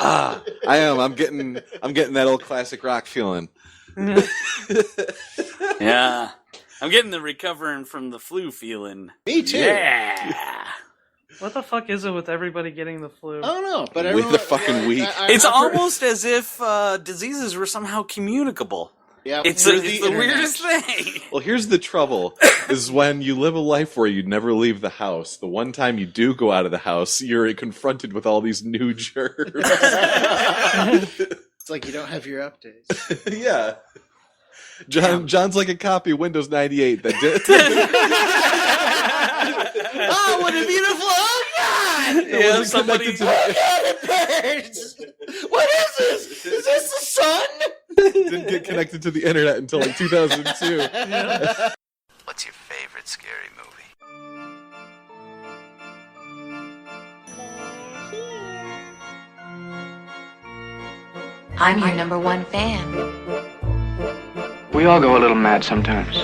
I am. I'm getting that old classic rock feeling. Yeah. I'm getting the recovering from the flu feeling. Me too. Yeah. What the fuck is it with everybody getting the flu? I don't know, but With the fucking week. It's almost as if diseases were somehow communicable. Yeah, It's the weirdest thing. Well, here's the trouble, is when you live a life where you never leave the house, the one time you do go out of the house, you're confronted with all these new germs. It's like you don't have your updates. Yeah. John's like a copy of Windows 98 that did. Oh, what a beautiful! Oh God! Yeah, somebody. Oh God, it burns! What is this? Is this the sun? Didn't get connected to the internet until like 2002. What's your favorite scary movie? I'm your number one fan. We all go a little mad sometimes.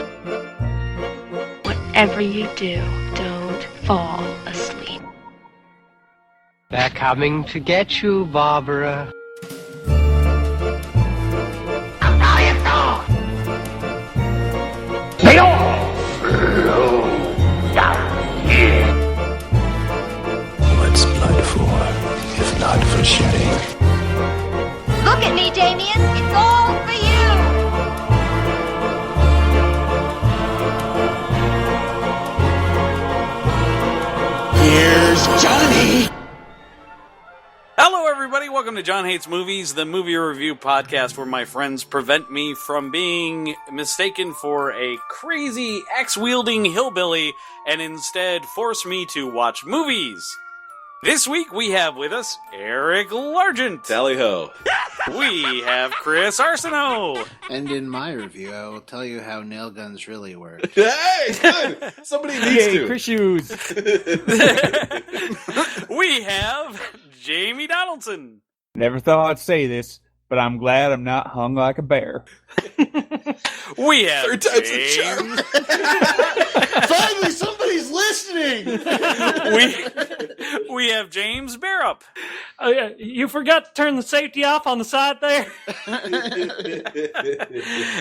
Whatever you do, don't fall asleep. They're coming to get you, Barbara. They all flow down here. What's blood for, if not for shedding? Look at me, Damien. It's all for you. Here's Johnny. Hello, everybody. Welcome to John Hates Movies, the movie review podcast where my friends prevent me from being mistaken for a crazy axe-wielding hillbilly and instead force me to watch movies. This week we have with us Eric Largent. Tally-ho. We have Chris Arsenault. And in my review, I will tell you how nail guns really work. Hey, good. Somebody needs to. Chris Shoes. We have Jamie Donaldson. Never thought I'd say this, but I'm glad I'm not hung like a bear. We have Third time's a charm. Finally, somebody's listening. we have James Barrup. Oh yeah, you forgot to turn the safety off on the side there.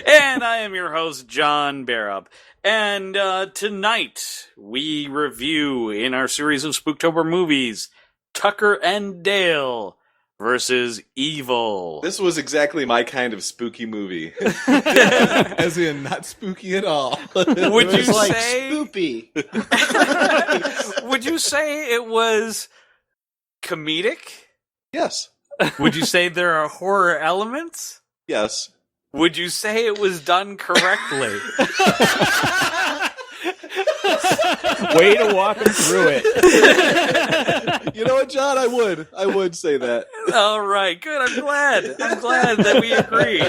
And I am your host, John Barrup. And tonight we review in our series of Spooktober movies, Tucker and Dale versus Evil. This was exactly my kind of spooky movie. As in, not spooky at all. Would you It's like say? spoopy. Would you say it was comedic? Yes. Would you say there are horror elements? Yes. Would you say it was done correctly? Way to walk him through it. You know what, John? I would say that. All right, good. I'm glad that we agree.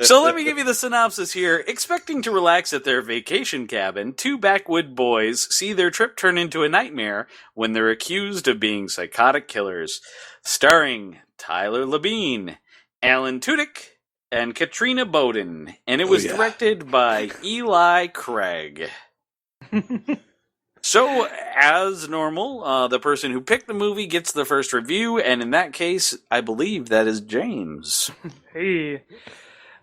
So let me give you the synopsis here. Expecting to relax at their vacation cabin, two backwood boys see their trip turn into a nightmare when they're accused of being psychotic killers. Starring Tyler Labine, Alan Tudyk, and Katrina Bowden. And it was directed by Eli Craig. So, as normal, the person who picked the movie gets the first review, and in that case, I believe that is James. Hey.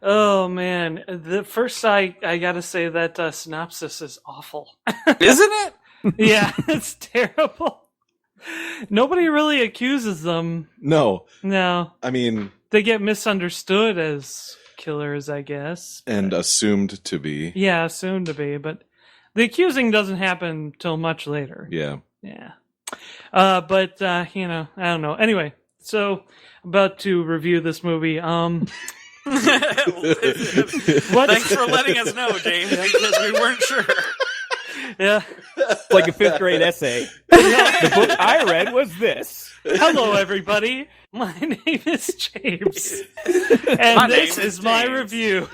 Oh man, the first I gotta say that synopsis is awful. Isn't it? Yeah, it's terrible. Nobody really accuses them. No. No. I mean... They get misunderstood as killers, I guess. And assumed to be. Yeah, assumed to be, but the accusing doesn't happen till much later. Yeah. Yeah. But I don't know. Anyway, so about to review this movie. What? Thanks for letting us know, James, because we weren't sure. Yeah. It's like a 5th grade essay. The book I read was this. Hello, everybody. My name is James. And this is my review.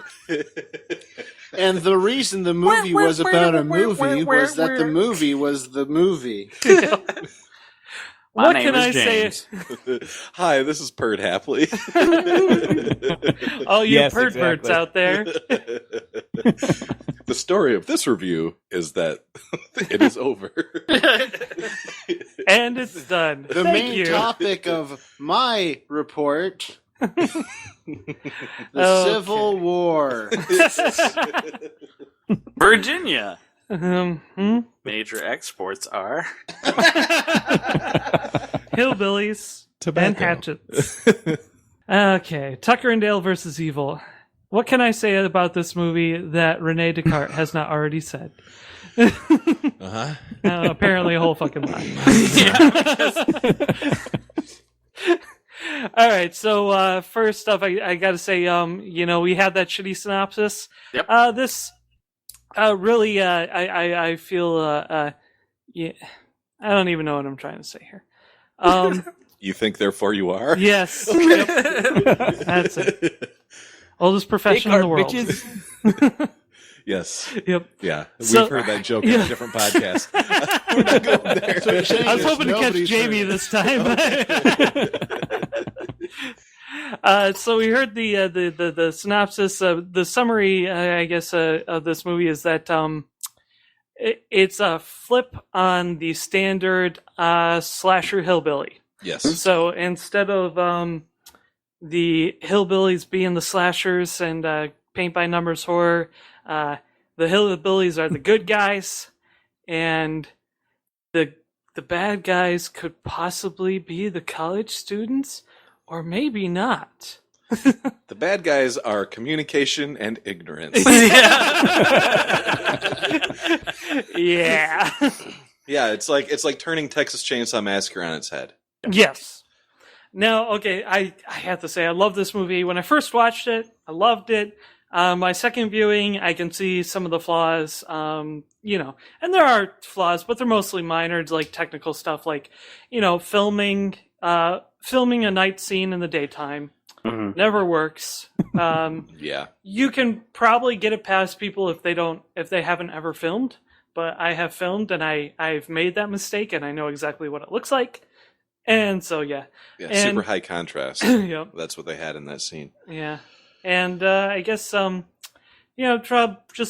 And the reason the movie was about a movie was that the movie was the movie. What can I say? Hi, this is Perd Hapley. Oh, you Yes, birds exactly. out there. The story of this review is that it is over. And it's done. The Thank main you. topic of my report: the Okay. Civil War. Virginia. Major exports are hillbillies and hatchets. Okay, Tucker and Dale versus Evil. What can I say about this movie that Rene Descartes has not already said? Apparently a whole fucking lot. All right, so first up, I got to say, we had that shitty synopsis. Yep. This really, I feel, yeah, I don't even know what I'm trying to say here. You think, therefore you are? Yes. Yep. That's it. Oldest profession in the world. Yes. Yep. Yeah. So- We've heard that joke on a different podcast. We're not going there. So you're saying I was there's hoping to catch nobody's Jamie heard- this time. So we heard the synopsis, the summary, I guess, of this movie is that it's a flip on the standard slasher hillbilly. Yes. So instead of the hillbillies being the slashers and paint by numbers horror, the hillbillies are the good guys, and the bad guys could possibly be the college students, or maybe not. The bad guys are communication and ignorance. Yeah. Yeah, it's like turning Texas Chainsaw Massacre on its head. Yes. Now, okay, I have to say I love this movie. When I first watched it, I loved it. My second viewing, I can see some of the flaws, and there are flaws, but they're mostly minor. It's like technical stuff, like, filming a night scene in the daytime. Mm-hmm. Never works. Yeah. You can probably get it past people if they haven't ever filmed, but I have filmed and I've made that mistake and I know exactly what it looks like. And so, yeah. Yeah, And- super high contrast. Yep. That's what they had in that scene. Yeah. And I guess, just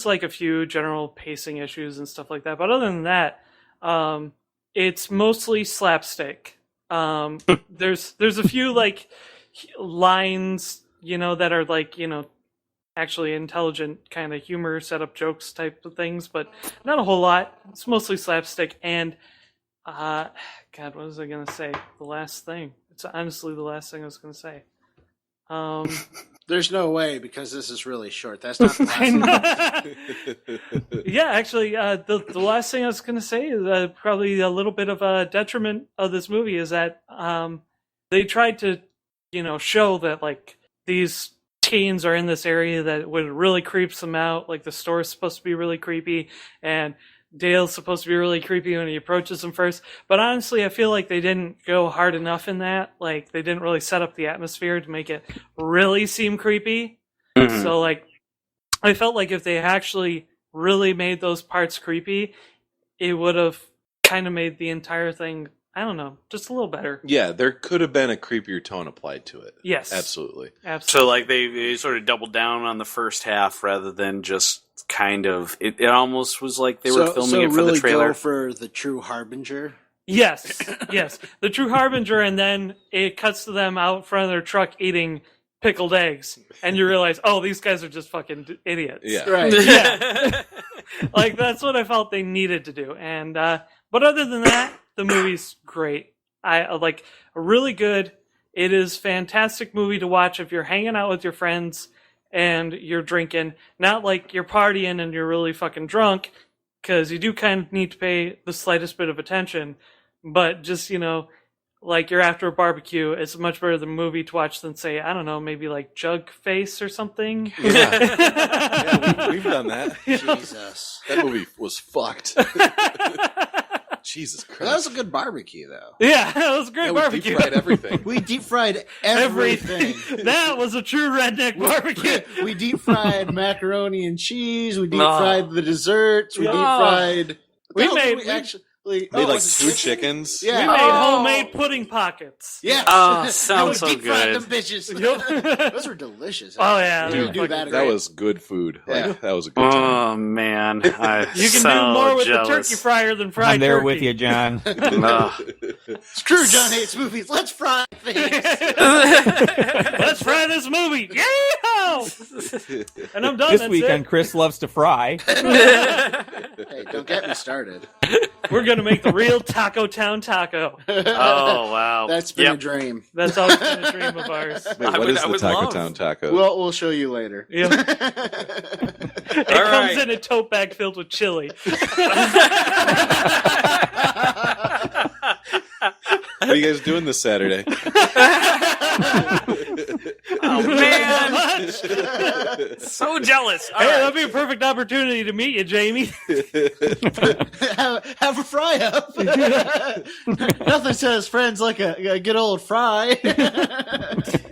like a few general pacing issues and stuff like that. But other than that, it's mostly slapstick. There's a few like lines, that are like, actually intelligent kind of humor, set up jokes type of things, but not a whole lot. It's mostly slapstick. And, God, what was I going to say? The last thing. It's honestly the last thing I was going to say. There's no way, because this is really short. That's not the last thing. Yeah, actually, the last thing I was going to say is probably a little bit of a detriment of this movie is that they tried to, show that like these teens are in this area that would really creeps them out. Like the store's supposed to be really creepy, and Dale's supposed to be really creepy when he approaches them first. But honestly, I feel like they didn't go hard enough in that. Like they didn't really set up the atmosphere to make it really seem creepy. Mhm. So like, I felt like if they actually really made those parts creepy, it would have kind of made the entire thing, I don't know, just a little better. Yeah, there could have been a creepier tone applied to it. Yes. Absolutely. Absolutely. So like they sort of doubled down on the first half rather than just kind of it almost was like they were filming it for really the trailer. Go for the true harbinger. Yes, yes. The true harbinger, and then it cuts to them out in front of their truck eating pickled eggs, and you realize, oh, these guys are just fucking idiots. Yeah. Right. Yeah. Like, that's what I felt they needed to do. And, but other than that, the movie's great. I like, really good. It is fantastic movie to watch if you're hanging out with your friends and you're drinking. Not like you're partying and you're really fucking drunk, because you do kind of need to pay the slightest bit of attention. But just, like you're after a barbecue, it's much better the movie to watch than, say, I don't know, maybe like Jug Face or something. Yeah, we've done that. Jesus. That movie was fucked. Jesus Christ. That was a good barbecue, though. Yeah, that was a great Yeah, we barbecue. deep-fried everything. We deep fried everything. That was a true redneck barbecue. We deep fried macaroni and cheese. We deep No. fried the desserts. We deep No. fried. We No, made- we actually Like, Made like was it 2 chickens. We Yeah. made Oh. homemade pudding pockets. Yes. Oh, sounds so Deep fried good. them bitches. Yep. Those are delicious. Oh, yeah, You they're can do that. That was good food. Like, Yeah. that was a good time. Oh man, You can do more with the turkey fryer than fried I'm there turkey. with you, John. Screw John hates movies. Let's fry things. Let's fry this movie. Yeah! And I'm done. This That's weekend, it. Chris loves to fry. Hey, don't get me started. We're going to make the real Taco Town taco. Oh wow, That's been Yep. a dream. That's always been a dream of ours. Wait, what is the Taco Town taco? We'll show you later. Yeah. It All comes right. in a tote bag filled with chili. What are you guys doing this Saturday? Oh man, so jealous. All Hey, right. that'd be a perfect opportunity to meet you, Jamie. have a fry up. Nothing says friends like a good old fry.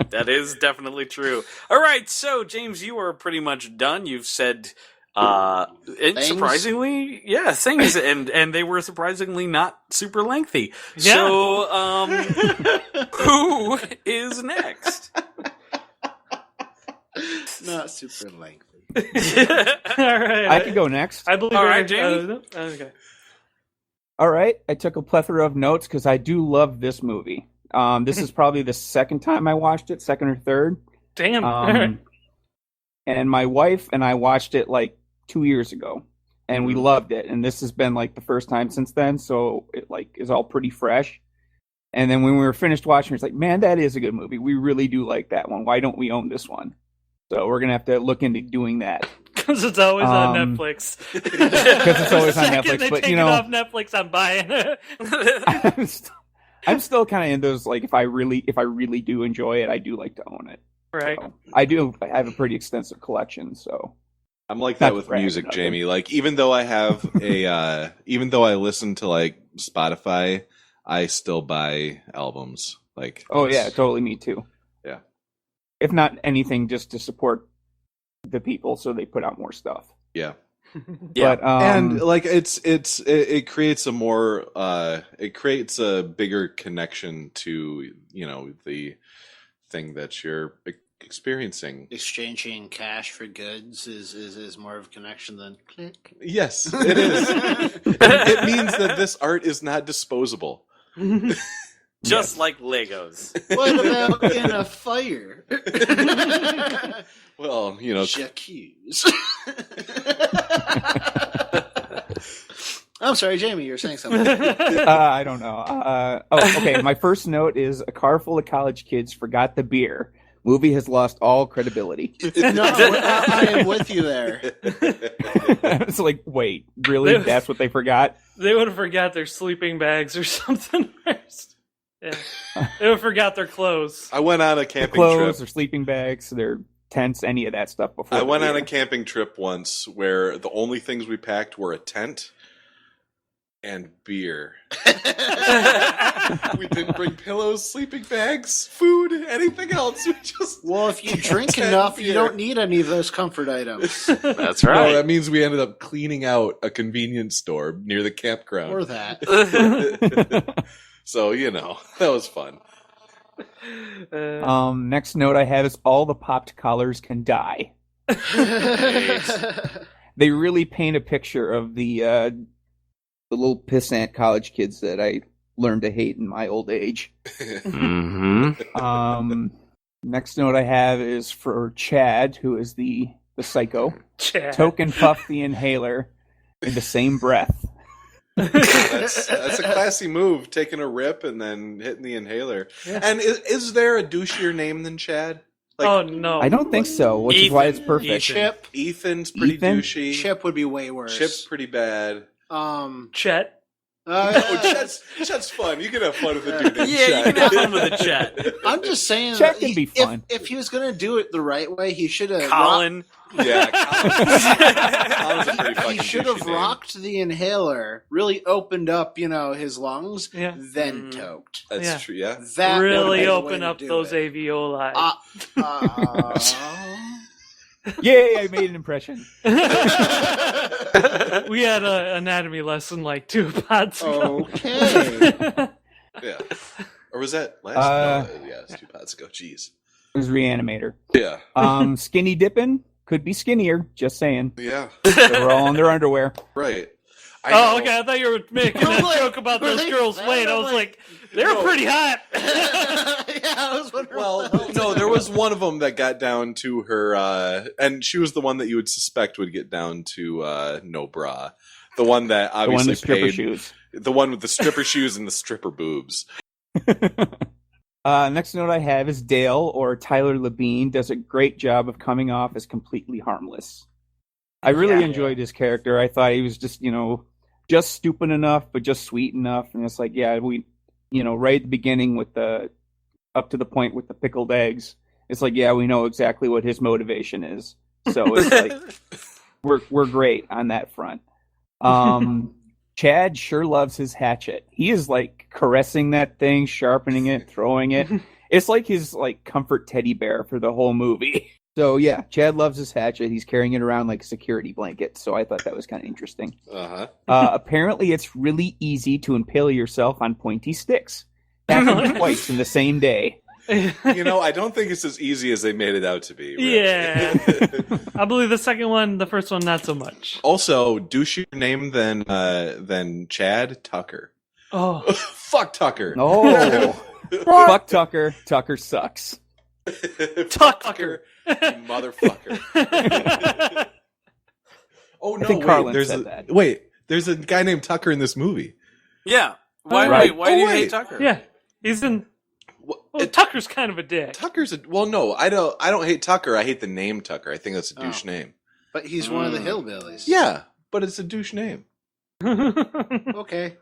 That is definitely true. All right, so James, you are pretty much done. You've said, and Things? surprisingly, yeah, things, and they were surprisingly not super lengthy. Yeah. So, who is next? Not super lengthy. All right. I could go next. I believe All you're- right, Jamie. okay. All right. I took a plethora of notes because I do love this movie. This is probably the second time I watched it, second or third. Damn. All right. And my wife and I watched it like 2 years ago, and we loved it. And this has been like the first time since then, so it like is all pretty fresh. And then when we were finished watching, it's like, man, that is a good movie. We really do like that one. Why don't we own this one? So we're gonna have to look into doing that. Because it's always on Netflix. Because it's always on Second Netflix. they But take you it know, off Netflix, I'm buying it. I'm still kind of in those like if I really do enjoy it, I do like to own it. Right. So, I have a pretty extensive collection, so I'm like Not that with brag music, about Jamie. Like even though I have a even though I listen to like Spotify, I still buy albums. Like oh yeah, totally me too. Yeah. If not anything, just to support the people so they put out more stuff. Yeah. Yeah. But And like it creates a more it creates a bigger connection to, you know, the thing that you're experiencing. Exchanging cash for goods is more of a connection than click. Yes, it is. It means that this art is not disposable. Just like Legos. What about in a fire? Well, you know, J'accuse. I'm sorry, Jamie, you were saying something. I don't know. Okay. My first note is a car full of college kids forgot the beer. Movie has lost all credibility. No, I am with you there. It's like, wait, really? That's what they forgot? They would have forgot their sleeping bags or something. Yeah. They would have forgot their clothes. I went on a Their camping clothes, trip. their sleeping bags, their tents, any of that stuff before. I went the on a beer. camping trip once where the only things we packed were a tent and beer. We didn't bring pillows, sleeping bags, food, anything else. We just Well, if you drink tent enough, beer. you don't need any of those comfort items. That's No, right. that means we ended up cleaning out a convenience store near the campground. Or that. So, you know, that was fun. Next note I have is all the popped collars can die. They really paint a picture of the little pissant college kids that I learned to hate in my old age. Mm-hmm. Next note I have is for Chad, who is the psycho. Chad. Toke and puff the inhaler in the same breath. That's a classy move, taking a rip and then hitting the inhaler. Yeah. And is there a douchier name than Chad? Like, Oh no! I don't think so, which is why it's perfect. Chip. Ethan's pretty Ethan? douchey. Chip would be way worse. Chip's pretty bad. Chet. Chet's fun. You can have fun with a dude named Yeah, you Chet. can have fun with the chat. I'm just saying Chet that can be if- fun. If he was going to do it the right way, he should have Colin. Yeah, Colin's a pretty fucking He should have douchey name. rocked the inhaler, really opened up, his lungs, Yeah. then toked. That's Yeah. true, yeah. That would Really be the way open to up do those it. alveoli. Yay, I made an impression. We had an anatomy lesson like 2 pods ago. Okay. Yeah. Or was that last? No, yeah, it's 2 pods ago. Jeez. It was Reanimator. Yeah. Skinny dipping could be skinnier. Just saying. Yeah. They were all in their underwear. Right. Okay. I thought you were making that joke about those girls' weight. I was like, they're pretty hot. Yeah, I was wondering. Well, no, there was one of them that got down to her, and she was the one that you would suspect would get down to no bra. The one that The one obviously with stripper paid. shoes. The one with the stripper shoes and the stripper boobs. Next note I have is Dale, or Tyler Labine, does a great job of coming off as completely harmless. I really enjoyed his character. I thought he was just, just stupid enough, but just sweet enough. And it's like, yeah, we, right at the beginning with up to the point with the pickled eggs, it's like, yeah, we know exactly what his motivation is. So it's like, we're great on that front. Chad sure loves his hatchet. He is like caressing that thing, sharpening it, throwing it. It's like his like comfort teddy bear for the whole movie. So yeah, Chad loves his hatchet. He's carrying it around like a security blanket. So I thought that was kind of interesting. Apparently, it's really easy to impale yourself on pointy sticks. Happened twice in the same day. I don't think it's as easy as they made it out to be. Really. Yeah. I believe the second one, the first one, not so much. Also, douchier name than Chad, Tucker. Oh. Fuck Tucker. Oh. Fuck Tucker. Tucker sucks. Tucker. You motherfucker. Oh no! I think Carlin said that. Wait, there's a guy named Tucker in this movie. Yeah. Why do you hate Tucker? Yeah, he's in. Well, Tucker's kind of a dick. No, I don't hate Tucker. I hate the name Tucker. I think that's a douche name. But he's one of the hillbillies. Yeah, but it's a douche name. Okay.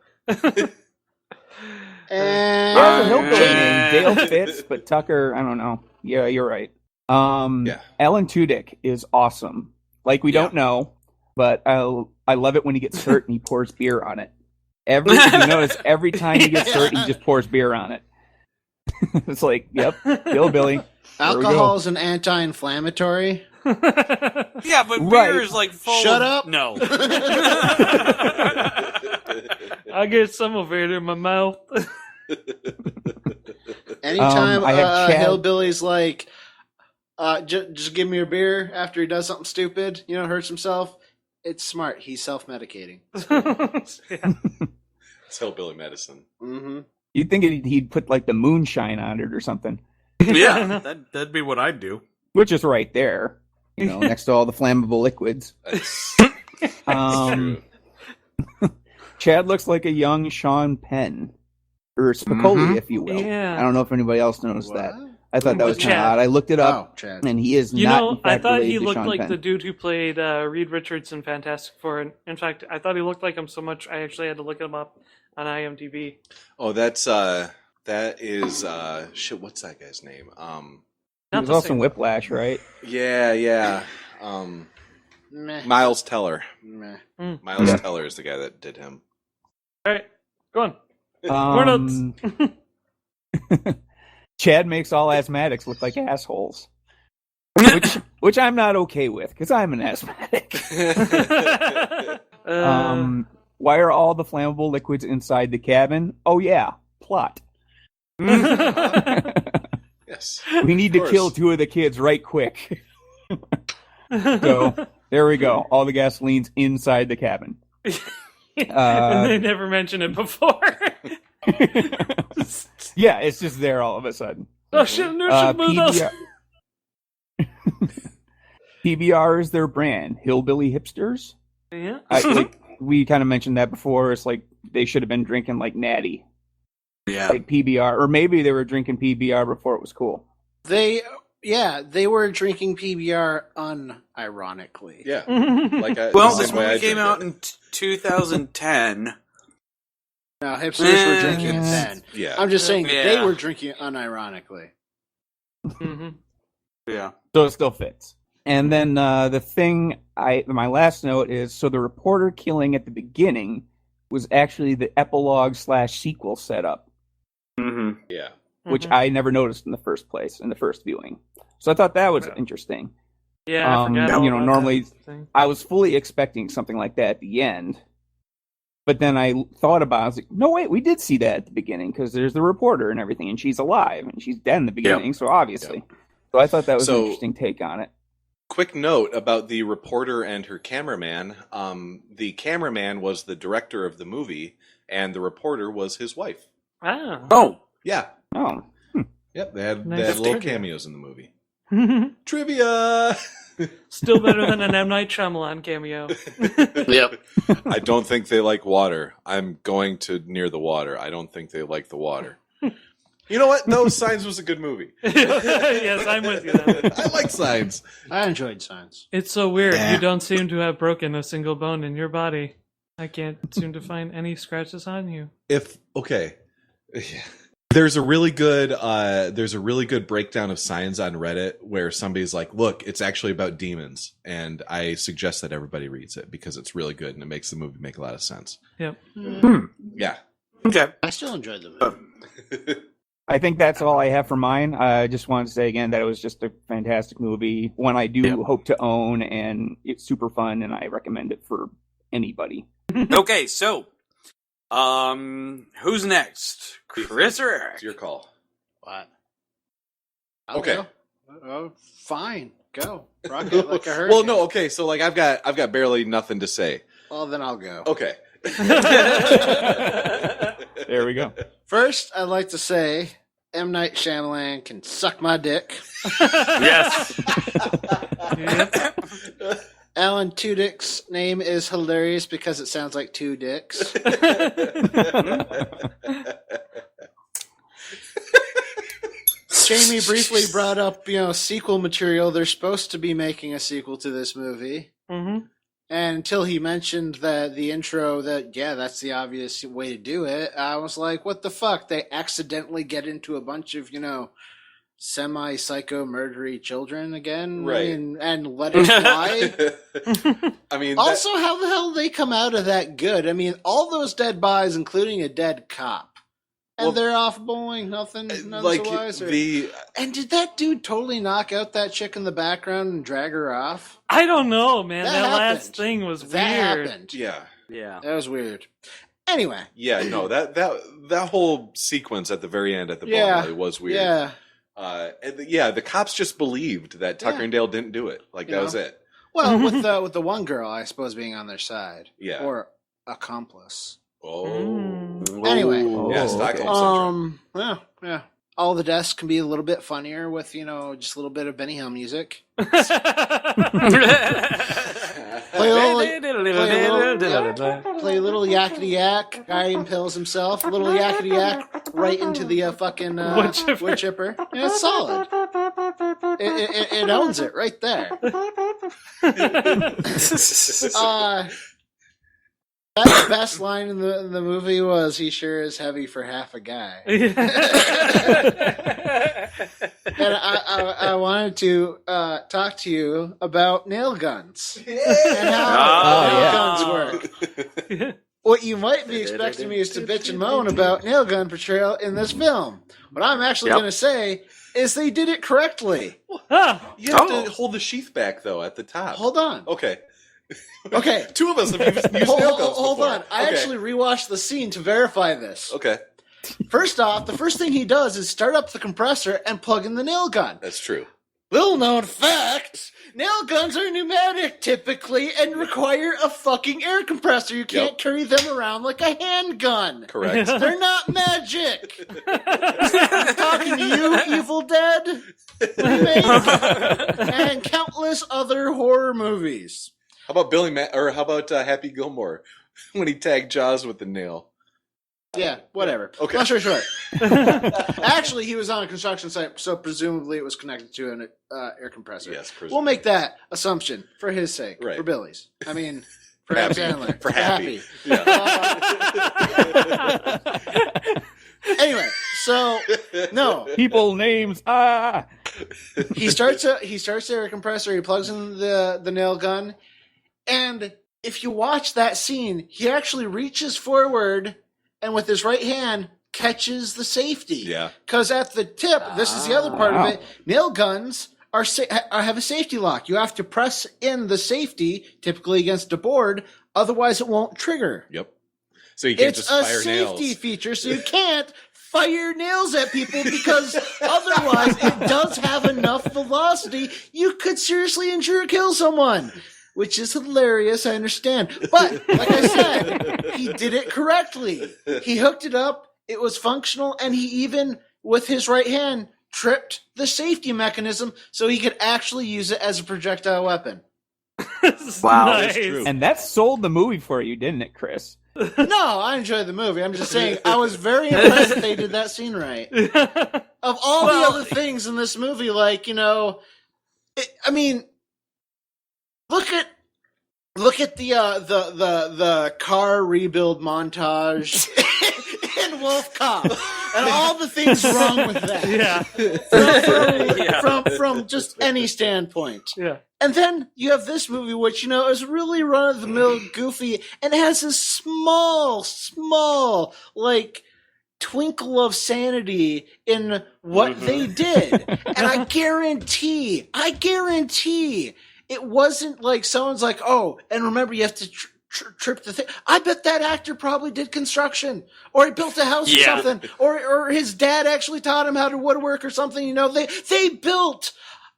And and hillbilly name, Dale fits, but Tucker, I don't know. Yeah, you're right. Alan Tudyk is awesome. Like we don't know, but I love it when he gets hurt and he pours beer on it. You notice every time he gets hurt, he just pours beer on it. It's like, yep, hillbilly. Alcohol is an anti-inflammatory. Yeah, but beer Right. is like full. Shut of... up. No. I get some of it in my mouth. Anytime I have Chad- hillbilly's like, just give me a beer after he does something stupid, hurts himself, it's smart. He's self-medicating. Yeah. It's hillbilly medicine. Mm-hmm. You'd think he'd put like the moonshine on it or something, Yeah, that'd be what I'd do. which is right there, next to all the flammable liquids. That's Um, Chad looks like a young Sean Penn, or Spicoli, if you will. Yeah. I don't know if anybody else noticed that. I thought that was kind of Chad. odd. I looked it up, Chad. and he is You not. know, in I fact, thought related he to looked Sean like Penn. the dude who played Reed Richards in Fantastic Four. In fact, I thought he looked like him so much I actually had to look him up on IMDb. Oh, that is shit. What's that guy's name? He Not was the also in same. Whiplash, right? Yeah. Meh. Miles Teller. Meh. Miles Yeah. Teller is the guy that did him. All right, go on. More notes. Chad makes all asthmatics look like assholes, which I'm not okay with because I'm an asthmatic. Why are all the flammable liquids inside the cabin? Oh yeah, plot. Yes. We need to course. kill 2 of the kids right quick. So there we go. All the gasoline's inside the cabin. And they never mentioned it before. Yeah, it's just there all of a sudden. Oh shit! No shit, move those. PBR is their brand. Hillbilly hipsters. Yeah. We kind of mentioned that before. It's like they should have been drinking like Natty, Yeah. like PBR, or maybe they were drinking PBR before it was cool. They were drinking PBR unironically. Yeah. Mhm. Like Well, the this same way I movie came drink out it. in 2010. Now, hipsters were drinking it then. Yeah. I'm just saying Yeah. they were drinking it unironically. Mhm. Yeah. So it still fits. And then the thing, my last note is, so the reporter killing at the beginning was actually the epilogue/sequel setup, Mm-hmm. Yeah. which I never noticed in the first viewing. So I thought that was interesting. Yeah, I forgot all about normally that thing. I was fully expecting something like that at the end. But then I thought about it, I was like, no, wait, we did see that at the beginning because there's the reporter and everything, and she's alive, and she's dead in the beginning, so obviously. So I thought that was an interesting take on it. Quick note about the reporter and her cameraman. The cameraman was the director of the movie, and the reporter was his wife. Oh. Yeah. Oh. Yep, they had Nice little trivia. cameos in the movie. Trivia! Still better than an M. Night Shyamalan cameo. Yep. I don't think they like water. I'm going to near the water. I don't think they like the water. You know what? No, Signs was a good movie. Yes, I'm with you then. I like Signs. I enjoyed Signs. It's so weird. You don't seem to have broken a single bone in your body. I can't seem to find any scratches on you. There's a really good breakdown of Signs on Reddit where somebody's like, look, it's actually about demons, and I suggest that everybody reads it because it's really good and it makes the movie make a lot of sense. Yep. Yeah. Okay. I still enjoyed the movie. I think that's all I have for mine. I just wanted to say again that it was just a fantastic movie, one I do hope to own, and it's super fun, and I recommend it for anybody. Okay, so who's next? Chris or Eric? It's your call. What? Okay. Go. Oh, fine. Go. Rock it like a hurricane. Well, no, okay, so like I've got barely nothing to say. Well, then I'll go. Okay. There we go. First, I'd like to say M. Night Shyamalan can suck my dick. Yes. Alan Tudyk's name is hilarious because it sounds like two dicks. Jamie briefly brought up, sequel material. They're supposed to be making a sequel to this movie. Mm-hmm. And until he mentioned the intro that's the obvious way to do it, I was like, what the fuck? They accidentally get into a bunch of, semi-psycho murdery children again? Right. And let it fly? I mean, also, how the hell they come out of that good? I mean, all those dead bodies, including a dead cop. And they're off bowling, nothing like otherwise? And did that dude totally knock out that chick in the background and drag her off? I don't know, man. That That last happened. thing was That weird. happened. yeah. Yeah. That was weird. Anyway. Yeah, no, that whole sequence at the very end at the bowling alley was weird. Yeah. The cops just believed that Tucker and Dale didn't do it. Like, that was it. Well, with the one girl, I suppose, being on their side. Yeah. Or accomplice. Oh. Anyway. Yeah, Stockholm Syndrome. Yeah. All the deaths can be a little bit funnier with, just a little bit of Benny Hill music. Play a little yakety yak. Guy impales himself. A little yakety yak right into the fucking wood chipper. Yeah, it's solid. It owns it right there. The best line in the movie was, "He sure is heavy for half a guy." And I wanted to talk to you about nail guns and how nail guns work. What you might be expecting me is to bitch and moan about nail gun portrayal in this film. What I'm actually going to say is they did it correctly. You have to hold the sheath back, though, at the top. Hold on. Okay. Okay. Two of us have used nail guns Hold before. on. I actually rewatched the scene to verify this. Okay. First off, the first thing he does is start up the compressor and plug in the nail gun. That's true. Little known fact, nail guns are pneumatic typically and require a fucking air compressor. You can't carry them around like a handgun. Correct. They're not magic. I'm talking to you, Evil Dead remake, and countless other horror movies. How about Happy Gilmore when he tagged Jaws with the nail? Yeah, whatever. Okay. Long story short. Actually, he was on a construction site, so presumably it was connected to an air compressor. Yes, we'll make that assumption for his sake, for Billy's. I mean, for Adam Sandler. For Happy. Yeah. Anyway, so no people names. He starts the air compressor. He plugs in the nail gun, and if you watch that scene, he actually reaches forward and with his right hand catches the safety. Yeah. Because at the tip, this is the other part of it. Nail guns have a safety lock. You have to press in the safety, typically against a board, otherwise it won't trigger. Yep. So you can't It's just fire a safety nails. feature, so you can't fire nails at people because otherwise it does have enough velocity. You could seriously injure or kill someone, which is hilarious. I understand. But like I said, he did it correctly. He hooked it up. It was functional. And he even, with his right hand, tripped the safety mechanism so he could actually use it as a projectile weapon. Wow. Nice. That's true. And that sold the movie for you, didn't it, Chris? No, I enjoyed the movie. I'm just saying I was very impressed that they did that scene right. Of all the other things in this movie, like, look at the car rebuild montage in Wolf Cop and all the things wrong with that. Yeah. From just any standpoint. Yeah. And then you have this movie, which, is really run-of-the-mill goofy and has a small, like, twinkle of sanity in what they did. And I guarantee, it wasn't like someone's like, oh, and remember you have to trip the thing. I bet that actor probably did construction, or he built a house or something, or his dad actually taught him how to woodwork or something. They built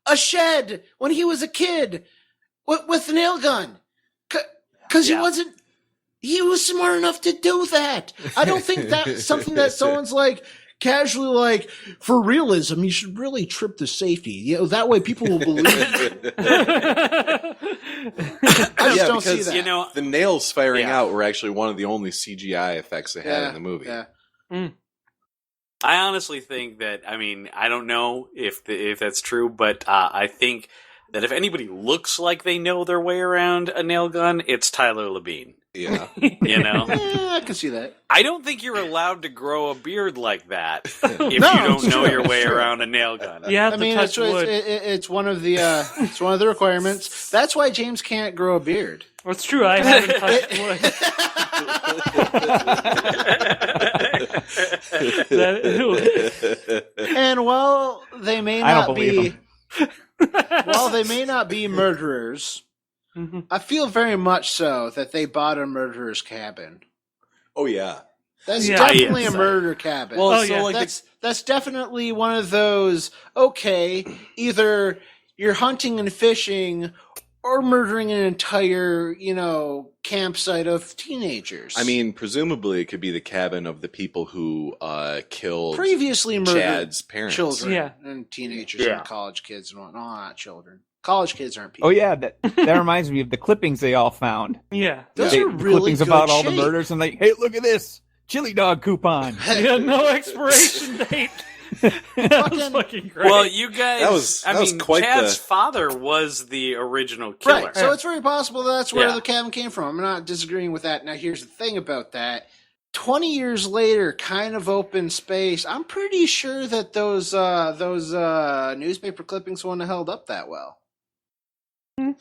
a shed when he was a kid with a nail gun because he was smart enough to do that. I don't think that's something that someone's like casually like, for realism, you should really trip the safety. That way people will believe it. I just don't see that. The nails firing out were actually one of the only CGI effects they had in the movie. Yeah. I honestly think that, I don't know if that's true, but I think that if anybody looks like they know their way around a nail gun, it's Tyler Labine. Yeah. I can see that. I don't think you're allowed to grow a beard like that if you don't know your way around a nail gun. Yeah, it's one of the requirements. That's why James can't grow a beard. Well, it's true. I haven't touched wood. And while they may not be murderers, I feel very much so that they bought a murderer's cabin. Oh yeah, that's definitely a murder cabin. Well, that's definitely one of those. Okay, either you're hunting and fishing, or murdering an entire, campsite of teenagers. Presumably it could be the cabin of the people who killed previously murdered Chad's parents, children, and teenagers, and college kids and whatnot. Not children. College kids aren't people. Oh yeah, that reminds me of the clippings they all found. Yeah, those are really clippings good about all shape. the murders, and like, hey, look at this chili dog coupon. Yeah, no expiration date. That was fucking great. Well, you guys, that was quite Chad's father was the original killer. Right, so it's very possible that's where the cabin came from. I'm not disagreeing with that. Now, here's the thing about that. 20 years later, kind of open space, I'm pretty sure that those newspaper clippings wouldn't have held up that well. I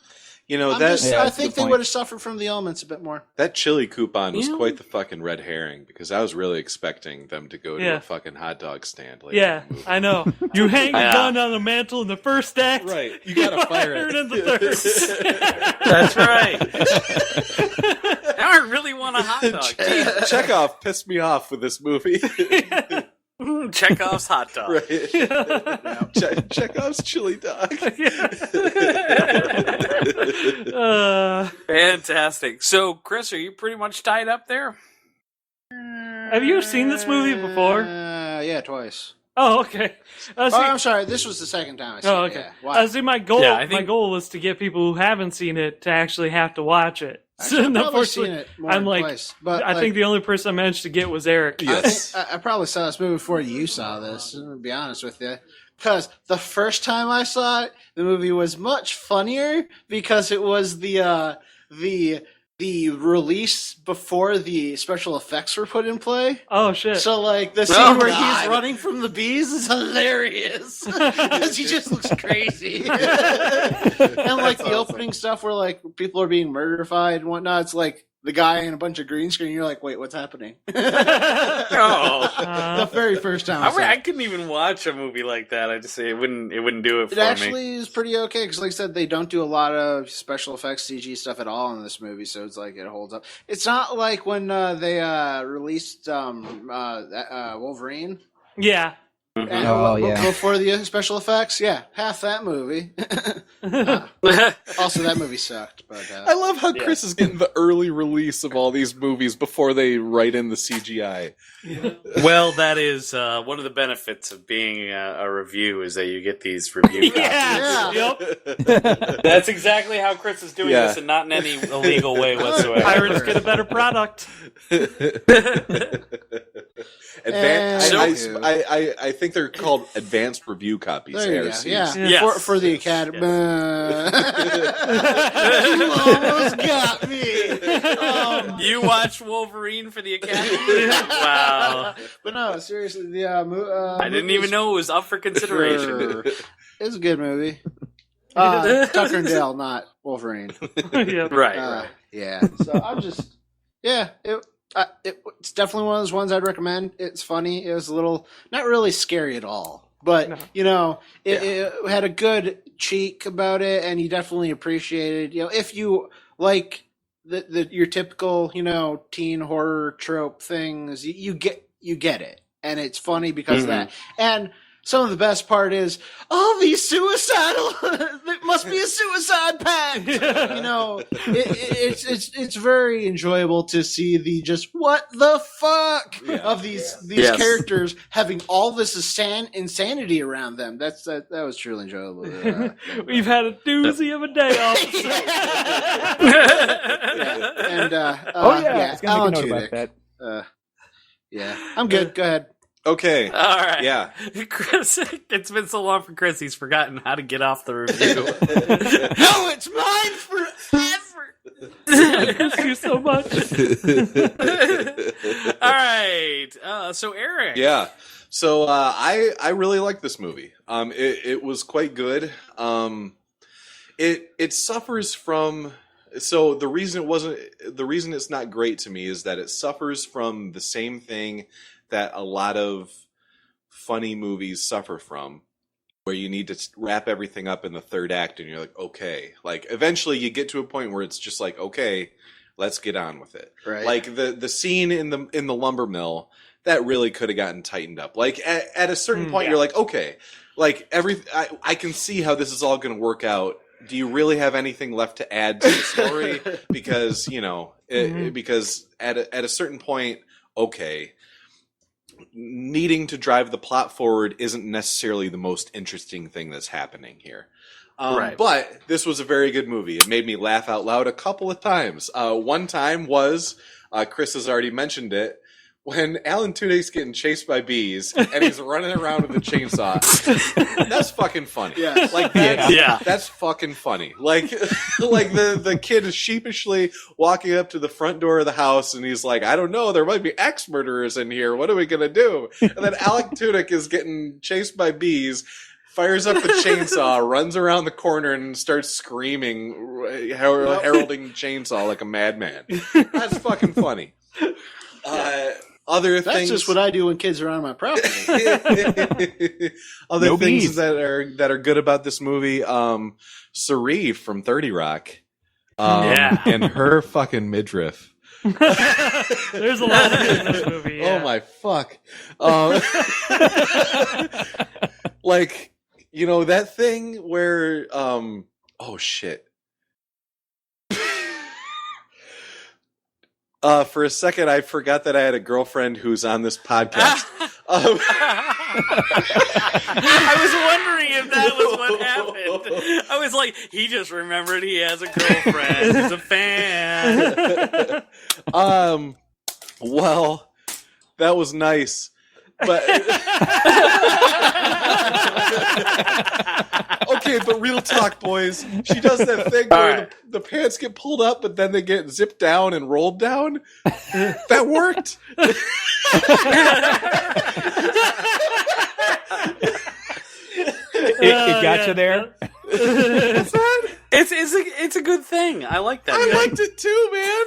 think they would have suffered from the elements a bit more. That chili coupon was quite the fucking red herring, because I was really expecting them to go to a fucking hot dog stand later. Yeah, I know. You hang a gun on the mantle in the first act. Right. You gotta fire it. In the third. That's right. Now I really want a hot dog. Chekhov pissed me off with this movie. Chekhov's hot dog. Right. Chekhov's chili dog. Fantastic. So, Chris, are you pretty much tied up there? Have you seen this movie before? Yeah, twice. Oh, okay. I'm sorry. This was the second time I saw it. Okay. Yeah. See, my goal, my goal was to get people who haven't seen it to actually have to watch it. I've probably seen it more than twice. But I think the only person I managed to get was Eric. Yes. I probably saw this movie before you saw this, to be honest with you. Because the first time I saw it, the movie was much funnier because it was the release before the special effects were put in play. Oh, shit. So, the scene where he's running from the bees is hilarious. Because he just looks crazy. And, the opening stuff where, people are being murdered and whatnot, it's the guy in a bunch of green screen. You're like, wait, what's happening? The very first time. I couldn't even watch a movie like that. I just say it wouldn't do it for It actually me. is pretty okay because, like I said, they don't do a lot of special effects CG stuff at all in this movie, so it's like it holds up. It's not like when they released Wolverine. Yeah. Before the special effects, half that movie. Also, that movie sucked. But I love how Chris is getting the early release of all these movies before they write in the CGI. Well, that is one of the benefits of being a review is that you get these review copies. Yep. That's exactly how Chris is doing this, and not in any illegal way whatsoever. Pirates get a better product. I think they're called advanced review copies. There you go. Yeah. Yes. For the Academy. You almost got me. You watched Wolverine for the Academy? Wow. But no, seriously, I didn't even know it was up for consideration. It's a good movie. Tucker and Dale, not Wolverine. Right. Yeah. So I'm just, it's definitely one of those ones I'd recommend. It's funny. It was a little, not really scary at all, but it had a good cheek about it, and you definitely appreciated. If you like your typical, teen horror trope things, you get it, and it's funny because of that. And some of the best part is, these suicidal. It must be a suicide pact. It's very enjoyable to see the just what the fuck of these characters having all this insanity around them. That was truly enjoyable. We've had a doozy of a day off. And I was gonna make a note about that. I'm good. Go ahead. Okay. All right. Yeah. Chris, it's been so long for Chris, he's forgotten how to get off the review. No, it's mine forever. Thank you so much. All right. So Eric. Yeah. So I really like this movie. It was quite good. It suffers from. So the reason it's not great to me is that it suffers from the same thing that a lot of funny movies suffer from, where you need to wrap everything up in the third act, and you're like, okay, like eventually you get to a point where it's just like, okay, let's get on with it. Right. Like the scene in the lumber mill, that really could have gotten tightened up. Like at a certain point, you're like, okay, like I can see how this is all going to work out. Do you really have anything left to add to the story? Because because at a certain point, okay, needing to drive the plot forward isn't necessarily the most interesting thing that's happening here. Right. But this was a very good movie. It made me laugh out loud a couple of times. One time was, Chris has already mentioned it, when Alan Tudyk's getting chased by bees and he's running around with a chainsaw. That's fucking funny. Yeah. Like that's fucking funny. Like the kid is sheepishly walking up to the front door of the house and he's like, I don't know, there might be axe murderers in here. What are we gonna do? And then Alec Tudyk is getting chased by bees, fires up the chainsaw, runs around the corner and starts screaming, heralding chainsaw like a madman. That's fucking funny. Other That's things, just what I do when kids are on my property. Other things that are good about this movie, Cerie from 30 Rock, and her fucking midriff. There's a lot of good in this movie. Yeah. Oh my fuck! Like that thing where oh shit. For a second, I forgot that I had a girlfriend who's on this podcast. I was wondering if that was what happened. I was like, he just remembered he has a girlfriend. He's a fan. Well, that was nice, but okay. But real talk, boys. She does that thing where the pants get pulled up, but then they get zipped down and rolled down. That worked. It got you there. It's a good thing. I like that. I liked it too, man.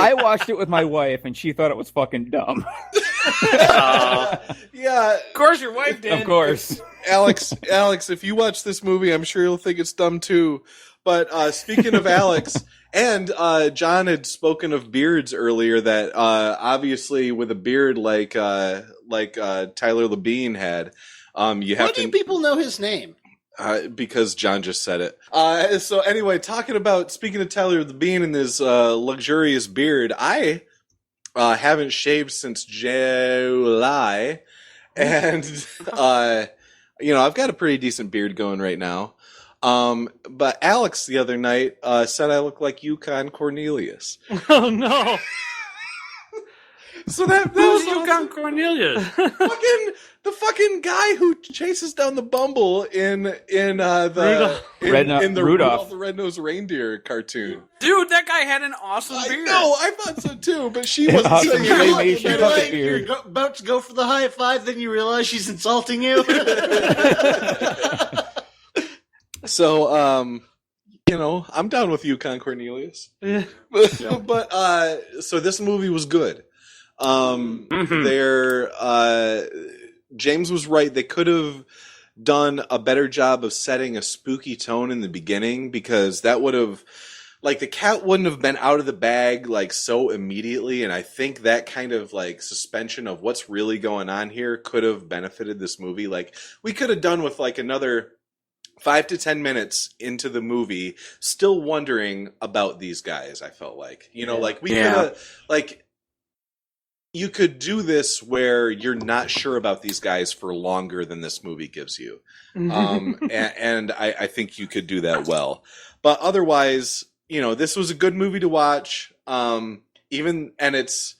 I watched it with my wife, and she thought it was fucking dumb. Yeah, Of course, your wife did. Of course. Alex, if you watch this movie, I'm sure you'll think it's dumb too. But speaking of Alex, and John had spoken of beards earlier. That obviously, with a beard like Tyler Labine had, you have Why do people know his name? Because John just said it. So anyway, speaking of Tyler Labine and his luxurious beard, I haven't shaved since July, and I've got a pretty decent beard going right now. But Alex the other night said I look like Yukon Cornelius. Oh no! So that Who's was Yukon Cornelius? the fucking guy who chases down the Bumble in the Rudolph the Red-Nosed Reindeer cartoon. Dude, that guy had an awesome beard. No, I thought so too, but she wasn't Awesome saying beard. You're about to go for the high five, then you realize she's insulting you. So, I'm down with Yukon Cornelius. Yeah. But so this movie was good. James was right. They could have done a better job of setting a spooky tone in the beginning, because that would have, like, the cat wouldn't have been out of the bag like so immediately, and I think that kind of like suspension of what's really going on here could have benefited this movie. Like, we could have done with like another 5 to 10 minutes into the movie still wondering about these guys. I felt like, like we could have, like, you could do this where you're not sure about these guys for longer than this movie gives you. And I think you could do that well. But otherwise, this was a good movie to watch. And it's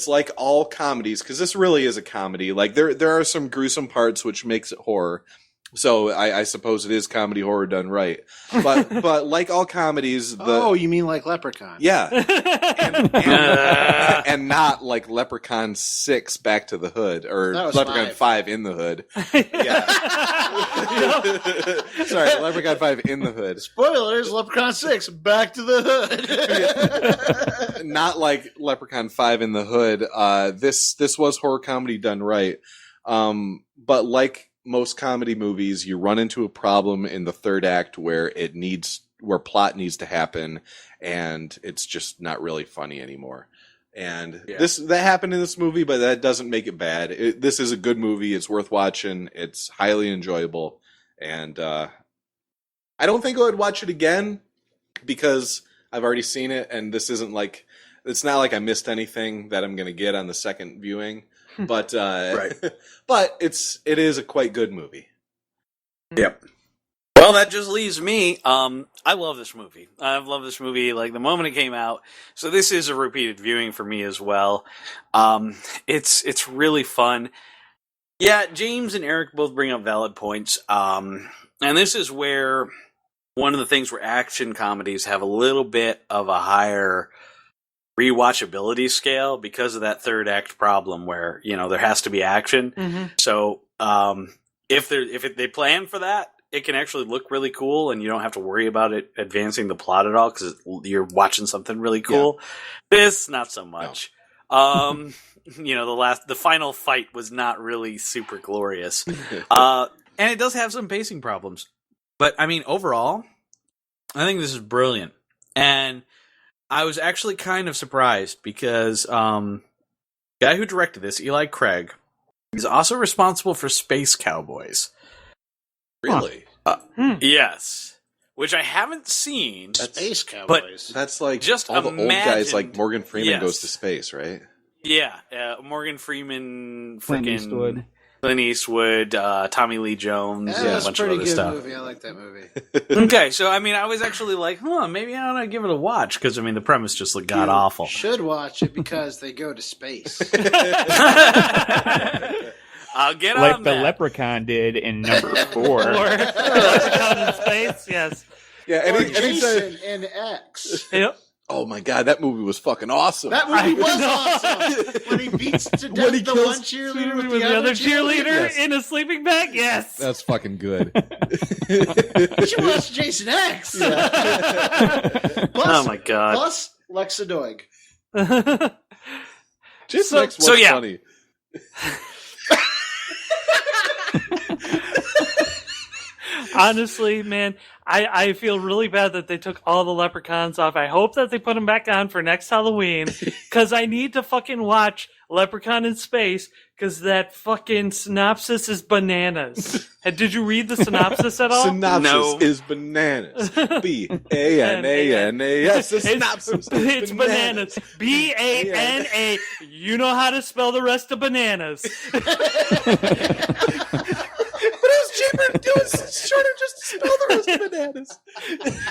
like all comedies, because this really is a comedy. Like, there are some gruesome parts which makes it horror. So I suppose it is comedy horror done right. But like all comedies, you mean like Leprechaun? Yeah. And not like Leprechaun 6 Back to the Hood, or Leprechaun 5 in the Hood. Yeah. Sorry, Leprechaun 5 in the Hood. Spoilers, Leprechaun 6 Back to the Hood. Not like Leprechaun 5 in the Hood. This was horror comedy done right. But like most comedy movies, you run into a problem in the third act where plot needs to happen, and it's just not really funny anymore. And that happened in this movie, but that doesn't make it bad. This is a good movie. It's worth watching. It's highly enjoyable, and I don't think I would watch it again, because I've already seen it, and this isn't like, it's not like I missed anything that I'm going to get on the second viewing. But right. But it is a quite good movie. Yep. Well, that just leaves me. I love this movie. I've loved this movie like the moment it came out. So this is a repeated viewing for me as well. It's really fun. Yeah, James and Eric both bring up valid points. And this is where one of the things where action comedies have a little bit of a higher rewatchability scale, because of that third act problem where, there has to be action. Mm-hmm. So if they plan for that, it can actually look really cool, and you don't have to worry about it advancing the plot at all, because you're watching something really cool. Yeah. This, not so much. No. The final fight was not really super glorious. And it does have some pacing problems. But, I mean, overall, I think this is brilliant. And I was actually kind of surprised, because the guy who directed this, Eli Craig, is also responsible for Space Cowboys. Really? Yes. Which I haven't seen. Space Cowboys. But that's like just all the old guys, like Morgan Freeman goes to space, right? Yeah. Morgan Freeman, Clint Eastwood, Tommy Lee Jones, a bunch of other stuff. Movie. I like that movie. Okay, so I mean, I was actually like, maybe I ought to give it a watch, because I mean, the premise just looked god awful. Should watch it because they go to space. I'll get like on the that. Leprechaun did in number 4. Leprechaun in space, yes. Yeah, Jason in X. Yep. Oh my god, that movie was fucking awesome. That movie was awesome. When he beats to death the one cheerleader with the other cheerleader in a sleeping bag. Yes, that's fucking good. You should watch Jason X. Yeah. Plus, oh my god. Plus Lexa Doig. Jason So- X was so yeah. funny. Honestly, man, I feel really bad that they took all the leprechauns off. I hope that they put them back on for next Halloween, because I need to fucking watch Leprechaun in Space, because that fucking synopsis is bananas. Did you read the synopsis at all? Synopsis No. is bananas. B-A-N-A-N-A-S. The synopsis It's bananas. B-A-N-A. You know how to spell the rest of bananas. But it was cheaper. It was shorter just to spell the rest of bananas.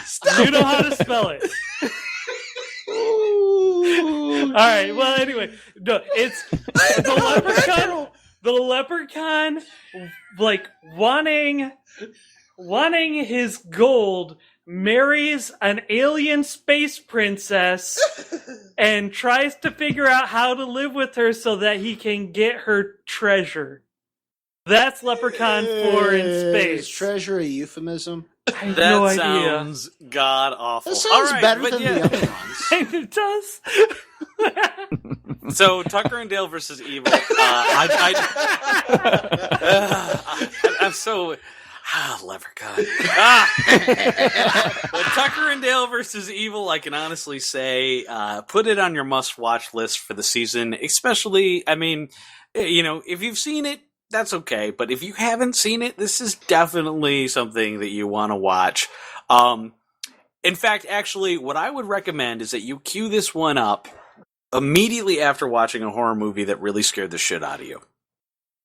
Stop. You know how to spell it. All right. Well, anyway, no, it's the leprechaun. The leprechaun, like wanting his gold, marries an alien space princess and tries to figure out how to live with her so that he can get her treasure. That's Leprechaun 4 in Is space. treasure a euphemism? I have That no idea. sounds god awful. That sounds better but than yeah. the other ones. It does. So Tucker and Dale versus Evil. I'm so Leprechaun. Tucker and Dale versus Evil. I can honestly say, put it on your must-watch list for the season. Especially, I mean, if you've seen it, that's okay. But if you haven't seen it, this is definitely something that you want to watch. In fact, actually, what I would recommend is that you cue this one up immediately after watching a horror movie that really scared the shit out of you.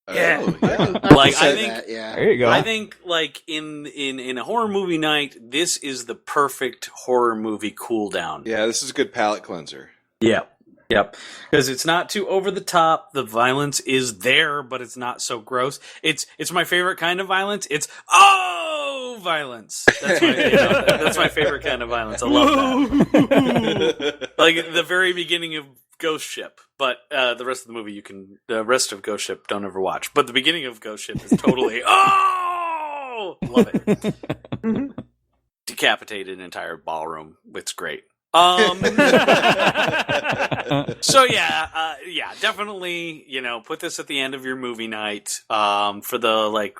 Yeah. Oh, yeah. Like, I think, yeah. There you go. I think, like in a horror movie night, this is the perfect horror movie cool down. Yeah, this is a good palate cleanser. Yep. Because it's not too over the top. The violence is there, but it's not so gross. It's my favorite kind of violence. It's violence. That's my favorite kind of violence. I love that. Like the very beginning of Ghost Ship, but the rest of the movie the rest of Ghost Ship don't ever watch. But the beginning of Ghost Ship is totally love it. Decapitated an entire ballroom. It's great. So yeah, definitely, put this at the end of your movie night, for the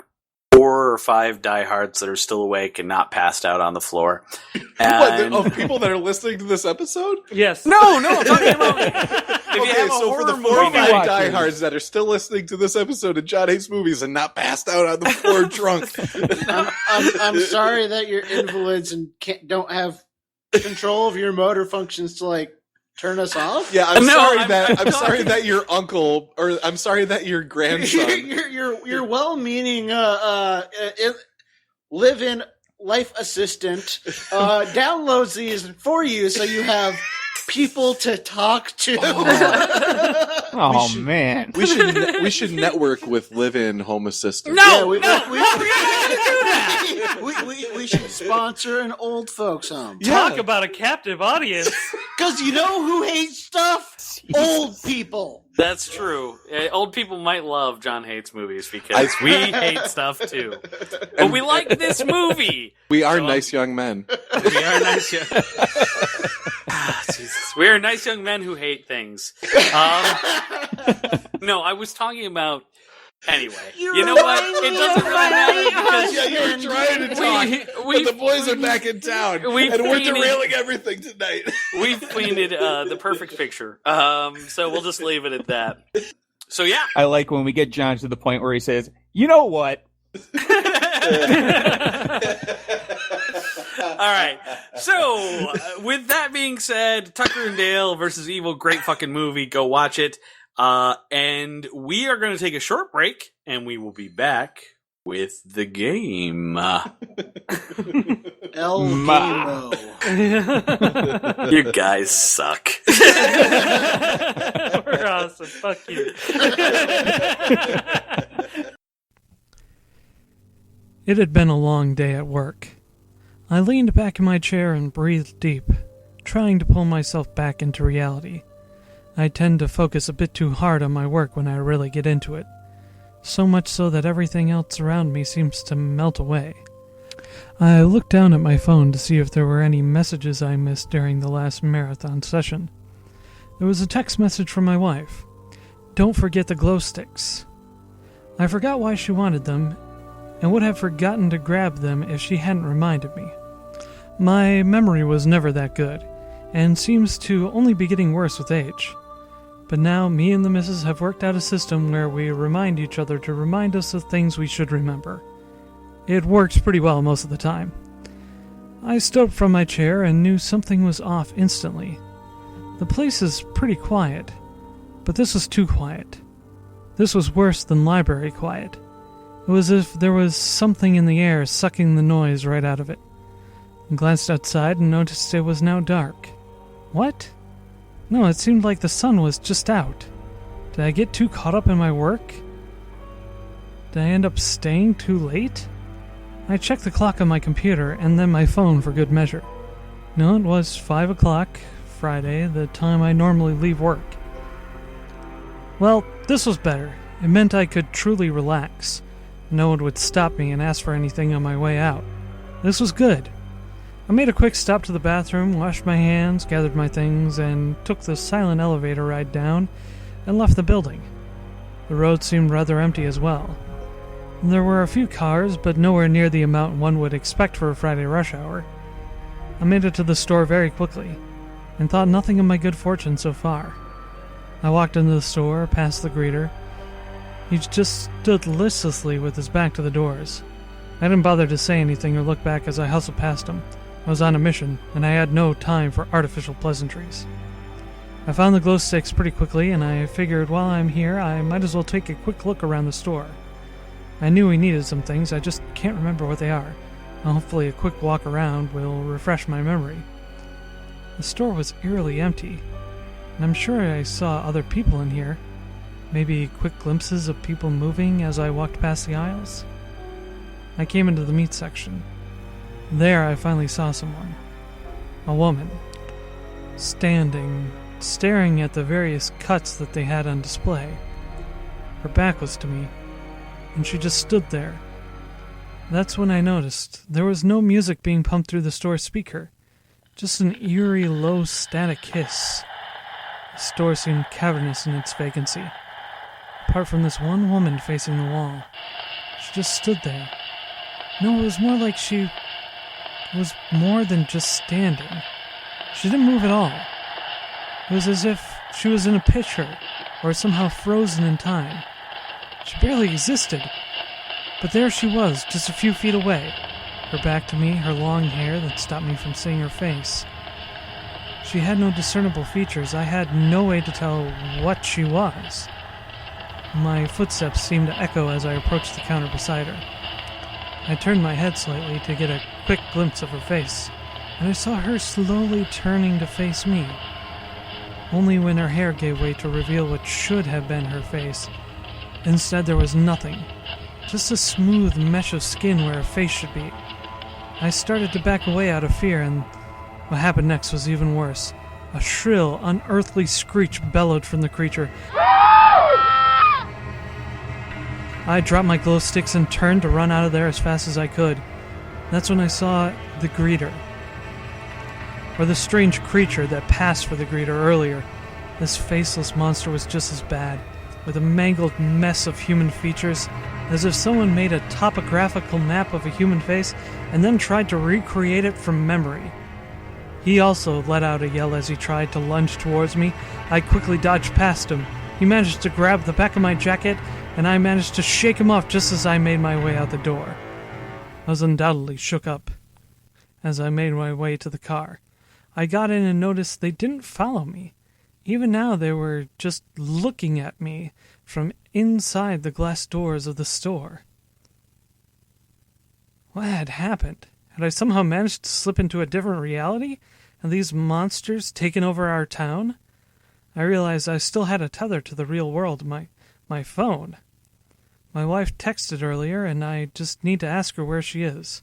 4 or 5 diehards that are still awake and not passed out on the floor. And Of people that are listening to this episode? Yes. no, I'm talking about if you have a so for the horror 4 or movie 5 night, diehards that are still listening to this episode of John Hates Movies and not passed out on the floor drunk. I'm sorry that you're invalids and don't have control of your motor functions to turn us off. Yeah, I'm No, sorry I'm sorry that your uncle, or I'm sorry that your grandson. Your well-meaning live-in life assistant downloads these for you, so you have people to talk to. Oh man, we should network with live-in home assistants. No, we we're not gonna do that. We should sponsor an old folks home. Talk about a captive audience. Because you know who hates stuff? Old people. That's true. Old people might love John Hates Movies because we hate stuff too. But we like this movie. We are nice young men. We are nice young. Jesus. We are nice young men who hate things. No, I was talking about. Anyway, you know what? It doesn't really matter because Yeah, you were trying to talk, but the boys are back in town, and we're derailing everything tonight. We've painted the perfect picture. So we'll just leave it at that. So yeah. I like when we get John to the point where he says, "You know what?" All right. So, with that being said, Tucker and Dale versus Evil, great fucking movie. Go watch it. And we are going to take a short break, and we will be back with the game. El Game-O. You guys suck. We're awesome. Fuck you. It had been a long day at work. I leaned back in my chair and breathed deep, trying to pull myself back into reality. I tend to focus a bit too hard on my work when I really get into it, so much so that everything else around me seems to melt away. I looked down at my phone to see if there were any messages I missed during the last marathon session. It was a text message from my wife. Don't forget the glow sticks. I forgot why she wanted them, and would have forgotten to grab them if she hadn't reminded me. My memory was never that good, and seems to only be getting worse with age. But now me and the missus have worked out a system where we remind each other to remind us of things we should remember. It works pretty well most of the time. I stood up from my chair and knew something was off instantly. The place is pretty quiet, but this was too quiet. This was worse than library quiet. It was as if there was something in the air sucking the noise right out of it. I glanced outside and noticed it was now dark. What? No, it seemed like the sun was just out. Did I get too caught up in my work? Did I end up staying too late? I checked the clock on my computer and then my phone for good measure. No, it was 5 o'clock, Friday, the time I normally leave work. Well, this was better. It meant I could truly relax. No one would stop me and ask for anything on my way out. This was good. I made a quick stop to the bathroom, washed my hands, gathered my things, and took the silent elevator ride down and left the building. The road seemed rather empty as well. There were a few cars, but nowhere near the amount one would expect for a Friday rush hour. I made it to the store very quickly, and thought nothing of my good fortune so far. I walked into the store, past the greeter. He just stood listlessly with his back to the doors. I didn't bother to say anything or look back as I hustled past him. I was on a mission, and I had no time for artificial pleasantries. I found the glow sticks pretty quickly, and I figured while I'm here, I might as well take a quick look around the store. I knew we needed some things, I just can't remember what they are. Hopefully a quick walk around will refresh my memory. The store was eerily empty, and I'm sure I saw other people in here. Maybe quick glimpses of people moving as I walked past the aisles. I came into the meat section. There I finally saw someone. A woman. Standing, staring at the various cuts that they had on display. Her back was to me, and she just stood there. That's when I noticed there was no music being pumped through the store speaker, just an eerie, low, static hiss. The store seemed cavernous in its vacancy. Apart from this one woman facing the wall, she just stood there. No, it was more like she was more than just standing. She didn't move at all. It was as if she was in a picture, or somehow frozen in time. She barely existed. But there she was, just a few feet away, her back to me, her long hair that stopped me from seeing her face. She had no discernible features. I had no way to tell what she was. My footsteps seemed to echo as I approached the counter beside her. I turned my head slightly to get a quick glimpse of her face, and I saw her slowly turning to face me. Only when her hair gave way to reveal what should have been her face. Instead, there was nothing. Just a smooth mesh of skin where a face should be. I started to back away out of fear, and what happened next was even worse. A shrill, unearthly screech bellowed from the creature. I dropped my glow sticks and turned to run out of there as fast as I could. That's when I saw the greeter. Or the strange creature that passed for the greeter earlier. This faceless monster was just as bad, with a mangled mess of human features, as if someone made a topographical map of a human face and then tried to recreate it from memory. He also let out a yell as he tried to lunge towards me. I quickly dodged past him. He managed to grab the back of my jacket, and I managed to shake him off just as I made my way out the door. I was undoubtedly shook up as I made my way to the car. I got in and noticed they didn't follow me. Even now they were just looking at me from inside the glass doors of the store. What had happened? Had I somehow managed to slip into a different reality? And these monsters taken over our town? I realized I still had a tether to the real world, my phone. My wife texted earlier, and I just need to ask her where she is.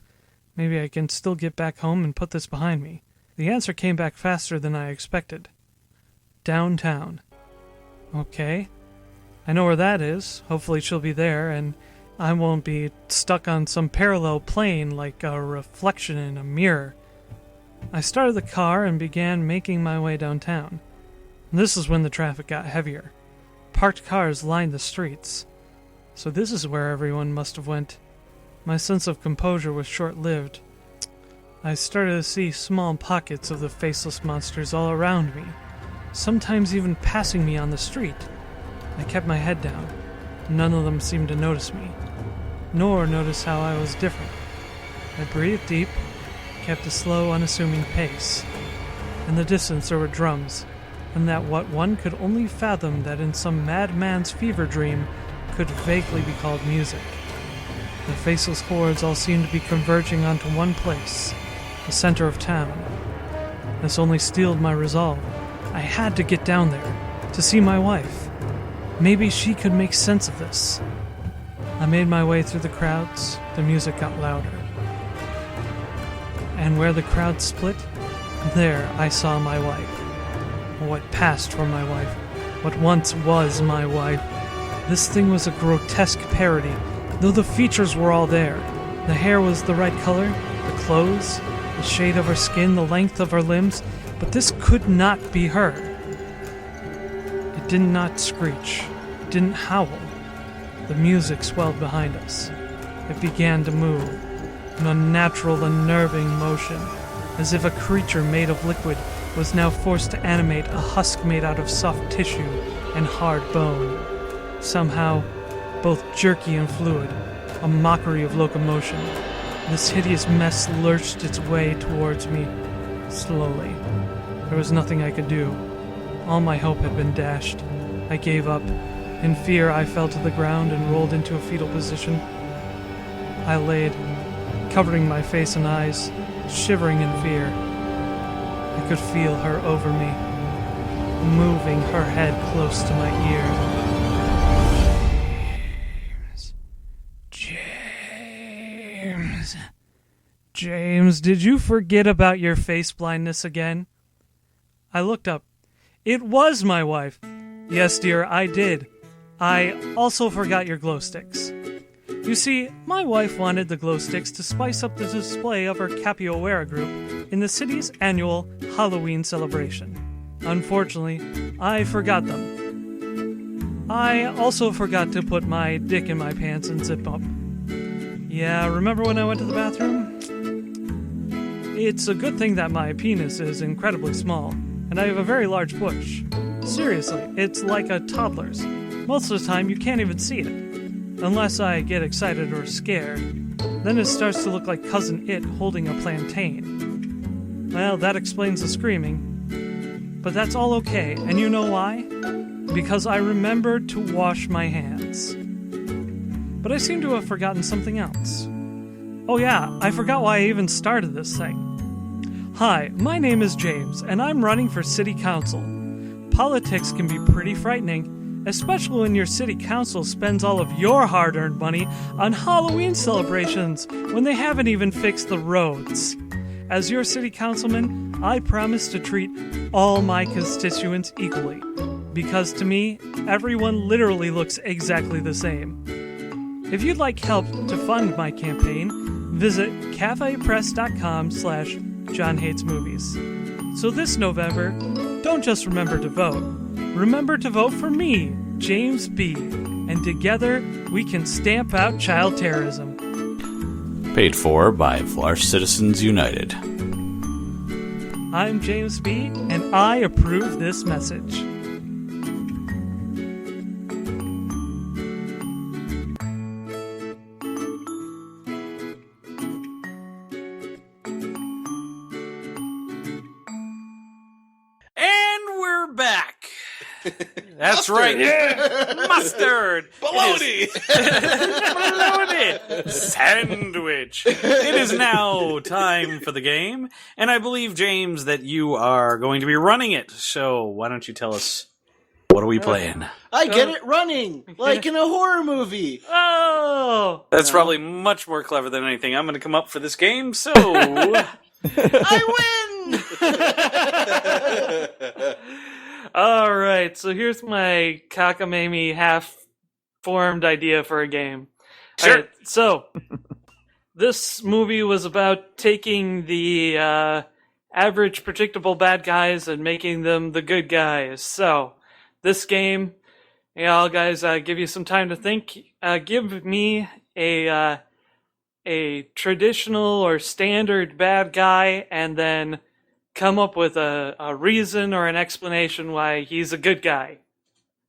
Maybe I can still get back home and put this behind me. The answer came back faster than I expected. Downtown. Okay. I know where that is. Hopefully she'll be there, and I won't be stuck on some parallel plane like a reflection in a mirror. I started the car and began making my way downtown. This is when the traffic got heavier. Parked cars lined the streets. So this is where everyone must have went. My sense of composure was short-lived. I started to see small pockets of the faceless monsters all around me, sometimes even passing me on the street. I kept my head down. None of them seemed to notice me, nor notice how I was different. I breathed deep, kept a slow, unassuming pace. In the distance there were drums, and that what one could only fathom that in some madman's fever dream could vaguely be called music. The faceless hordes all seemed to be converging onto one place, the center of town. This only steeled my resolve. I had to get down there, to see my wife. Maybe she could make sense of this. I made my way through the crowds. The music got louder. And where the crowd split, there I saw my wife. What passed for my wife. What once was my wife. This thing was a grotesque parody, though the features were all there. The hair was the right color, the clothes, the shade of her skin, the length of her limbs, but this could not be her. It did not screech. It didn't howl. The music swelled behind us. It began to move, an unnatural, unnerving motion, as if a creature made of liquid was now forced to animate a husk made out of soft tissue and hard bone. Somehow, both jerky and fluid, a mockery of locomotion. This hideous mess lurched its way towards me, slowly. There was nothing I could do. All my hope had been dashed. I gave up. In fear, I fell to the ground and rolled into a fetal position. I laid, covering my face and eyes, shivering in fear. I could feel her over me, moving her head close to my ear. James, did you forget about your face blindness again? I looked up. It was my wife. Yes, dear, I did. I also forgot your glow sticks. You see, my wife wanted the glow sticks to spice up the display of her capoeira group in the city's annual Halloween celebration. Unfortunately, I forgot them. I also forgot to put my dick in my pants and zip up. Yeah, remember when I went to the bathroom? It's a good thing that my penis is incredibly small, and I have a very large bush. Seriously, it's like a toddler's. Most of the time, you can't even see it. Unless I get excited or scared. Then it starts to look like Cousin It holding a plantain. Well, that explains the screaming. But that's all okay, and you know why? Because I remembered to wash my hands. But I seem to have forgotten something else. Oh yeah, I forgot why I even started this thing. Hi, my name is James, and I'm running for city council. Politics can be pretty frightening, especially when your city council spends all of your hard-earned money on Halloween celebrations when they haven't even fixed the roads. As your city councilman, I promise to treat all my constituents equally, because to me, everyone literally looks exactly the same. If you'd like help to fund my campaign, visit cafepress.com/JohnHatesMovies. So this November, don't just remember to vote. Remember to vote for me, James B. And together, we can stamp out child terrorism. Paid for by Flarsh Citizens United. I'm James B., and I approve this message. That's right. Yeah. Mustard. Bologna. Bologna. Sandwich. It is now time for the game. And I believe, James, that you are going to be running it. So why don't you tell us, what are we playing? I get it running, like in a horror movie. Oh! That's probably much more clever than anything I'm going to come up for this game, so... I win! All right, so here's my cockamamie half-formed idea for a game. Sure. All right, so this movie was about taking the average, predictable bad guys and making them the good guys. So, this game, guys, give you some time to think. Give me a traditional or standard bad guy, and then come up with a reason or an explanation why he's a good guy,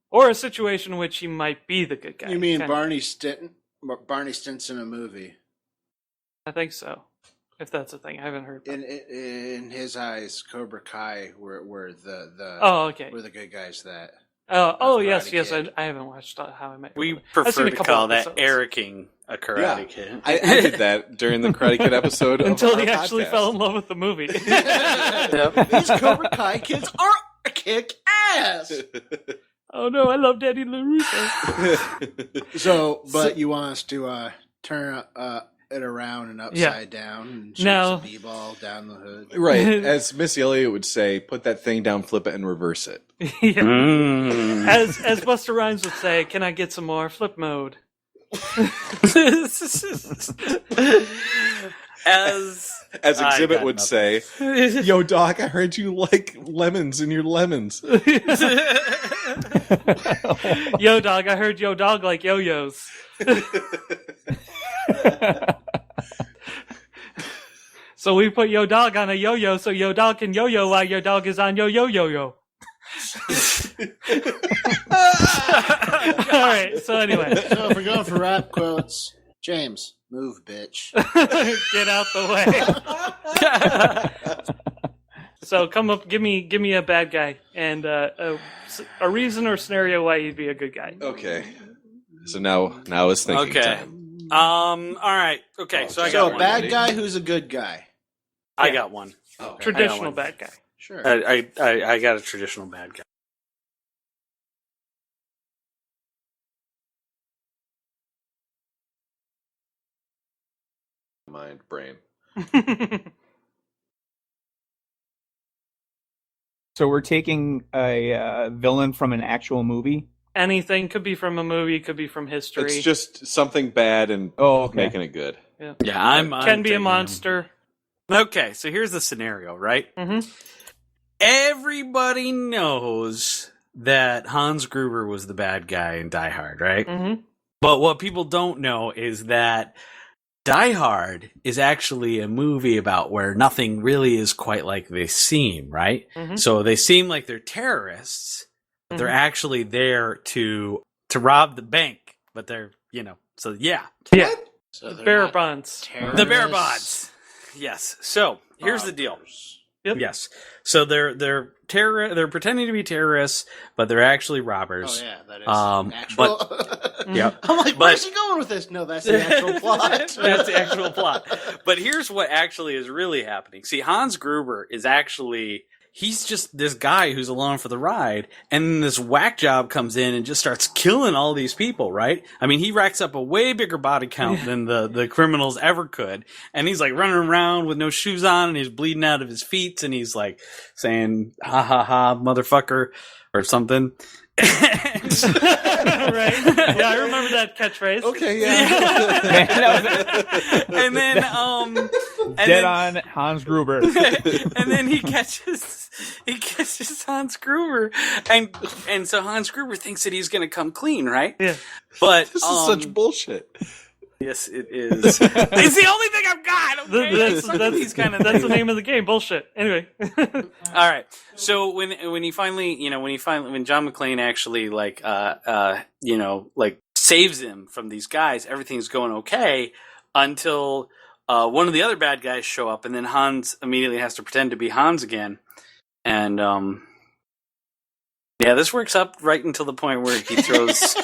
or a situation in which he might be the good guy. You mean Barney Stinson? Barney Stinson a movie? I think so. If that's a thing, I haven't heard. In his eyes, Cobra Kai were the okay. were the good guys that. Yes. I haven't watched How I Met. We I've prefer seen a to couple call that episodes. Ericing a Karate Kid. I did that during the Karate Kid episode Until of he our actually podcast. fell in love with the movie. These Cobra Kai kids are kick ass. Oh no, I love Daddy LaRusso. So, but you want us to turn it around and upside down and shoot some b-ball down the hood? Right. As Missy Elliott would say, put that thing down, flip it, and reverse it. As Busta Rhymes would say, can I get some more flip mode? As Exhibit would say, yo, Doc, I heard you like lemons in your lemons. Yo, dog, I heard yo dog like yo-yos. So we put yo dog on a yo-yo so yo dog can yo-yo while your dog is on yo-yo-yo-yo. Alright, so anyway. So if we're going for rap quotes, James, move, bitch. Get out the way. So come up, give me a bad guy and a reason or scenario why he'd be a good guy. Okay. So now is thinking time. All right. Okay. So I got So one. a bad guy who's a good guy. I got one. Okay. Traditional bad guy. Sure. I got a traditional bad guy. Mind, brain. So we're taking a villain from an actual movie? Anything, could be from a movie, could be from history. It's just something bad and making it good. Yeah, I'm can be a taking monster. Okay, so here's the scenario, right? Mm-hmm. Everybody knows that Hans Gruber was the bad guy in Die Hard, right? Mm-hmm. But what people don't know is that Die Hard is actually a movie about where nothing really is quite like they seem, right? Mm-hmm. So they seem like they're terrorists, but they're actually there to rob the bank. But they're, so yeah. Yeah. So they're Bearer not bonds. The bear bonds. Yes. So here's the deal. Yep. Yes. So they're pretending to be terrorists, but they're actually robbers. Oh yeah, that is actual. But yep. I'm like, where's he going with this? No, that's the actual plot. That's the actual plot. But here's what actually is really happening. See, Hans Gruber is actually he's just this guy who's along for the ride, and then this whack job comes in and just starts killing all these people, right? I mean, he racks up a way bigger body count than the criminals ever could, and he's like running around with no shoes on, and he's bleeding out of his feet, and he's like saying, ha ha ha, motherfucker, or something. Right? Yeah, I remember that catchpatchphrase. Okay, yeah. And then, Dead on Hans Gruber. And then he catches Hans Gruber, and so Hans Gruber thinks that he's going to come clean, right? Yeah. But This is such bullshit. yes, it is. It's the only thing I've got. Okay? That's the name of the game. Bullshit. Anyway. All right. So when John McClane actually saves him from these guys, everything's going okay until one of the other bad guys show up, and then Hans immediately has to pretend to be Hans again, and this works up right until the point where he throws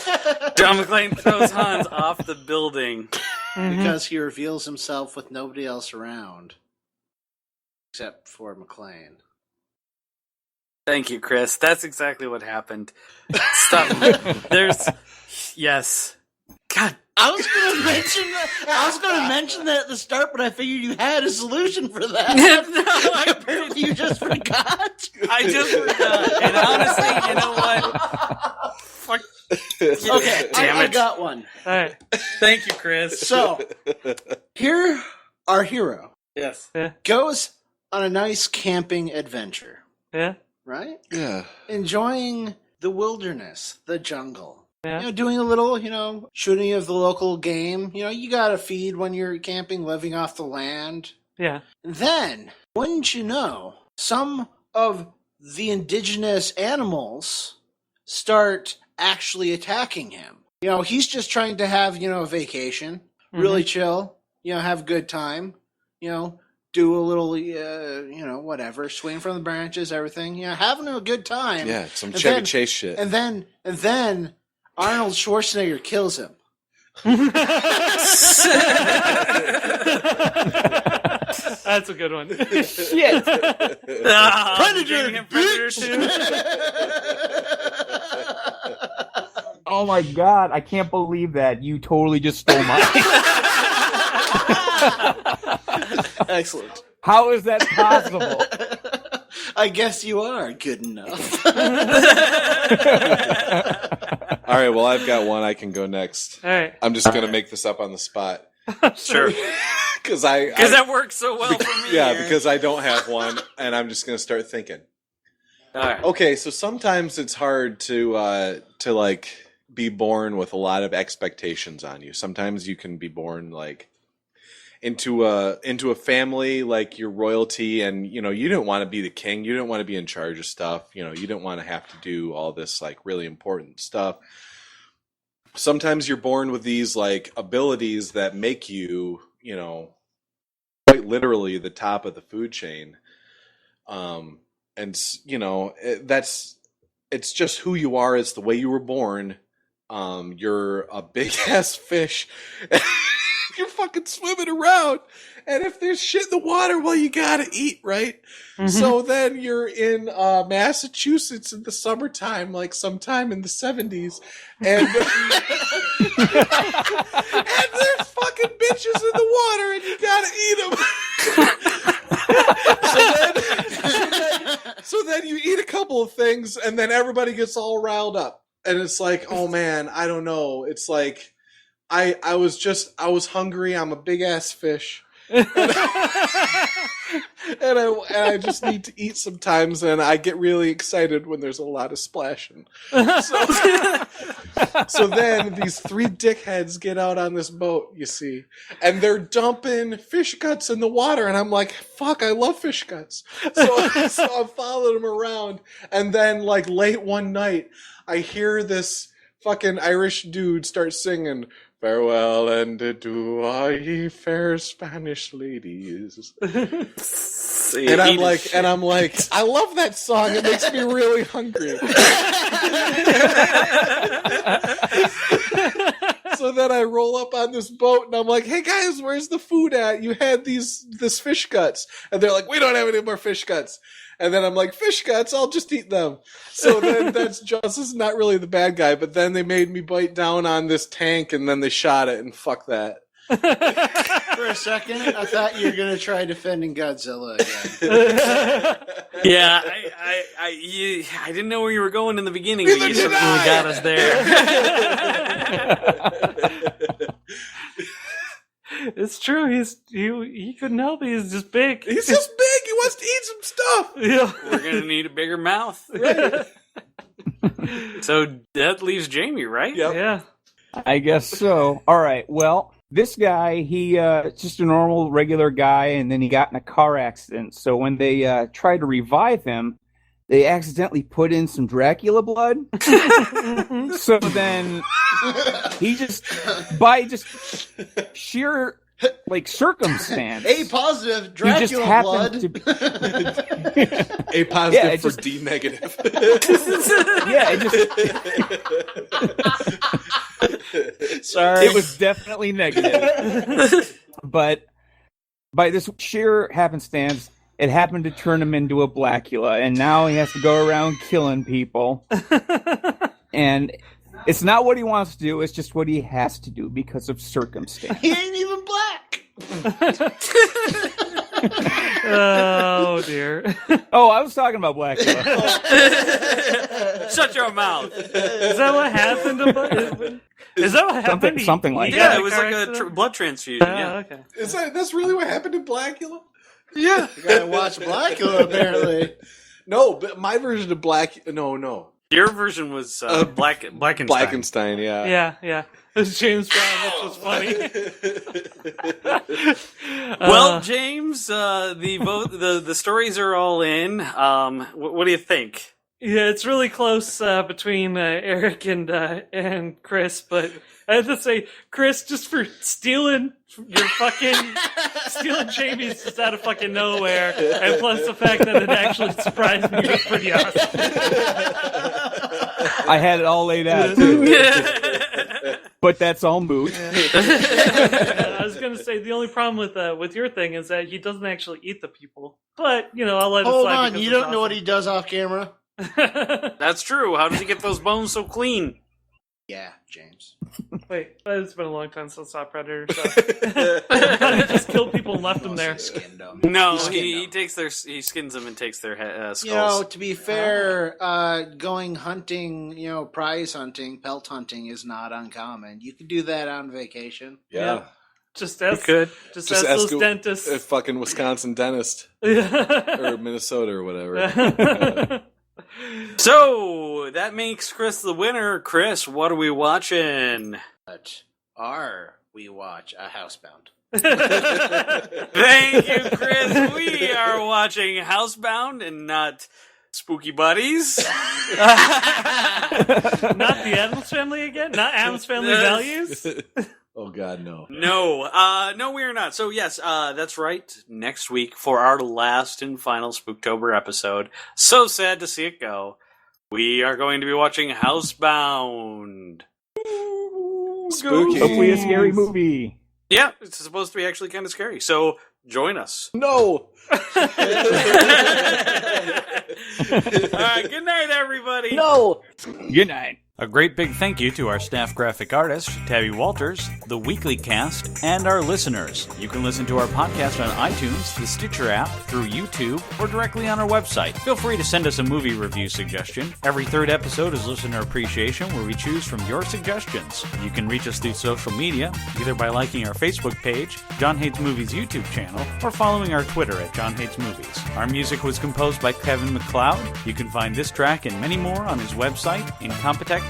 John McClane throws Hans off the building Because he reveals himself with nobody else around. Except for McClane. Thank you, Chris. That's exactly what happened. Stop. Yes. God. I was going to mention that at the start, but I figured you had a solution for that. Apparently you just forgot. I just forgot. And honestly, you know what? Fuck. Okay, Damn I it. got one. All right. Thank you, Chris. So, here our hero Yes. goes on a nice camping adventure, Yeah. right? Yeah. Enjoying the wilderness, the jungle. Yeah. You know, doing a little, shooting of the local game. You got to feed when you're camping, living off the land. Yeah. Then, wouldn't you know, some of the indigenous animals start actually attacking him. He's just trying to have, a vacation, really chill, have a good time, do a little, whatever, swing from the branches, everything, having a good time. Yeah, some Chevy Chase shit. And then Arnold Schwarzenegger kills him. That's a good one. Shit. Predator, Predator 2. Oh my god, I can't believe that. You totally just stole mine. Excellent. How is that possible? I guess you are good enough. All right, well, I've got one. I can go next. All right. I'm just going to make this up on the spot. Sure. Because that works so well for me. Yeah, here. because I don't have one, and I'm just going to start thinking. All right. Okay, so sometimes it's hard to like be born with a lot of expectations on you. Sometimes you can be born like into a family like your royalty, and you didn't want to be the king, you didn't want to be in charge of stuff, you didn't want to have to do all this like really important stuff. Sometimes you're born with these like abilities that make you, quite literally the top of the food chain. And it's just who you are. It's the way you were born. You're a big ass fish. You're fucking swimming around, and if there's shit in the water, well, you gotta eat, right? Mm-hmm. So then you're in Massachusetts in the summertime, like sometime in the 70s, and and there's fucking bitches in the water, and you gotta eat them. So then you eat a couple of things, and then everybody gets all riled up, and it's like, oh man, I don't know. It's like I was hungry. I'm a big ass fish, and I just need to eat sometimes, and I get really excited when there's a lot of splashing. So then these three dickheads get out on this boat, you see, and they're dumping fish guts in the water, and I'm like, fuck, I love fish guts. So I'm following them around, and then like late one night, I hear this fucking Irish dude start singing, "Farewell and adieu, all ye fair Spanish ladies." And I'm like, I love that song. It makes me really hungry. So then I roll up on this boat, and I'm like, "Hey guys, where's the food at? You had this fish guts." And they're like, "We don't have any more fish guts." And then I'm like, "Fish guts, I'll just eat them." So then that's Joss is not really the bad guy, but then they made me bite down on this tank, and then they shot it, and fuck that. For a second, I thought you were going to try defending Godzilla again. Yeah, I didn't know where you were going in the beginning, but you certainly got us there. It's true. He couldn't help it. He's just big. He's just big. He wants to eat some stuff. Yeah. We're gonna need a bigger mouth. Right. So that leaves Jamie, right? Yep. Yeah. I guess so. All right. Well, this guy, he just a normal, regular guy, and then he got in a car accident. So when they tried to revive him, they accidentally put in some Dracula blood. So then he just, by just sheer like circumstance, A positive Dracula blood. A positive for D negative. Yeah, it just. Sorry. It was definitely negative. But by this sheer happenstance, it happened to turn him into a Blackula, and now he has to go around killing people. And it's not what he wants to do, it's just what he has to do because of circumstance. He ain't even black. Oh dear. Oh, I was talking about Blackula. Shut your mouth. Is that what happened to? Is that what happened? Something like Yeah, that. it was like a blood transfusion. Yeah. Okay. That's really what happened to Blackula? Yeah. You gotta watch Blackula, apparently. No, but my version of No. Your version was Blackenstein. Blackenstein, yeah. Yeah. It was James Brown, which was funny. Well, James, the stories are all in. What do you think? Yeah, it's really close between Eric and Chris, but I have to say, Chris, just for stealing Jamie's just out of fucking nowhere, and plus the fact that it actually surprised me was pretty awesome. I had it all laid out, too. But that's all moot. I was gonna say the only problem with your thing is that he doesn't actually eat the people, but I'll let it slide. Hold on, you don't know what he does off camera? That's true. How does he get those bones so clean? Yeah, James. Wait, it's been a long time since I saw Predator. So. He just killed people and left them there. No, he skins them and takes their skulls. To be fair, going hunting, prize hunting, pelt hunting is not uncommon. You can do that on vacation. Yeah. Just ask those dentists. A fucking Wisconsin dentist. Or Minnesota or whatever. So, that makes Chris the winner. Chris, what are we watching? What are we watch? Housebound. Thank you, Chris. We are watching Housebound and not Spooky Buddies. Not the Addams Family again? Not Addams Family Values? Oh, God, no. No, we are not. So, yes, that's right. Next week, for our last and final Spooktober episode, so sad to see it go, we are going to be watching Housebound. Spooky. Hopefully a scary movie. Yeah, it's supposed to be actually kind of scary. So, join us. No! All right, good night, everybody. No! Good night. A great big thank you to our staff graphic artist, Tabby Walters, the Weekly Cast, and our listeners. You can listen to our podcast on iTunes, the Stitcher app, through YouTube, or directly on our website. Feel free to send us a movie review suggestion. Every third episode is Listener Appreciation, where we choose from your suggestions. You can reach us through social media, either by liking our Facebook page, John Hates Movies YouTube channel, or following our Twitter at John Hates Movies. Our music was composed by Kevin MacLeod. You can find this track and many more on his website, Incompetech.com.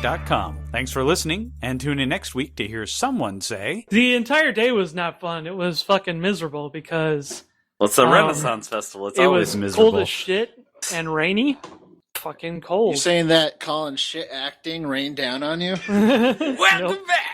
Thanks for listening, and tune in next week to hear someone say... The entire day was not fun. It was fucking miserable because... Well, it's the Renaissance Festival. It's always miserable. It was cold as shit and rainy. Fucking cold. You saying that Colin shit acting rained down on you? Welcome back!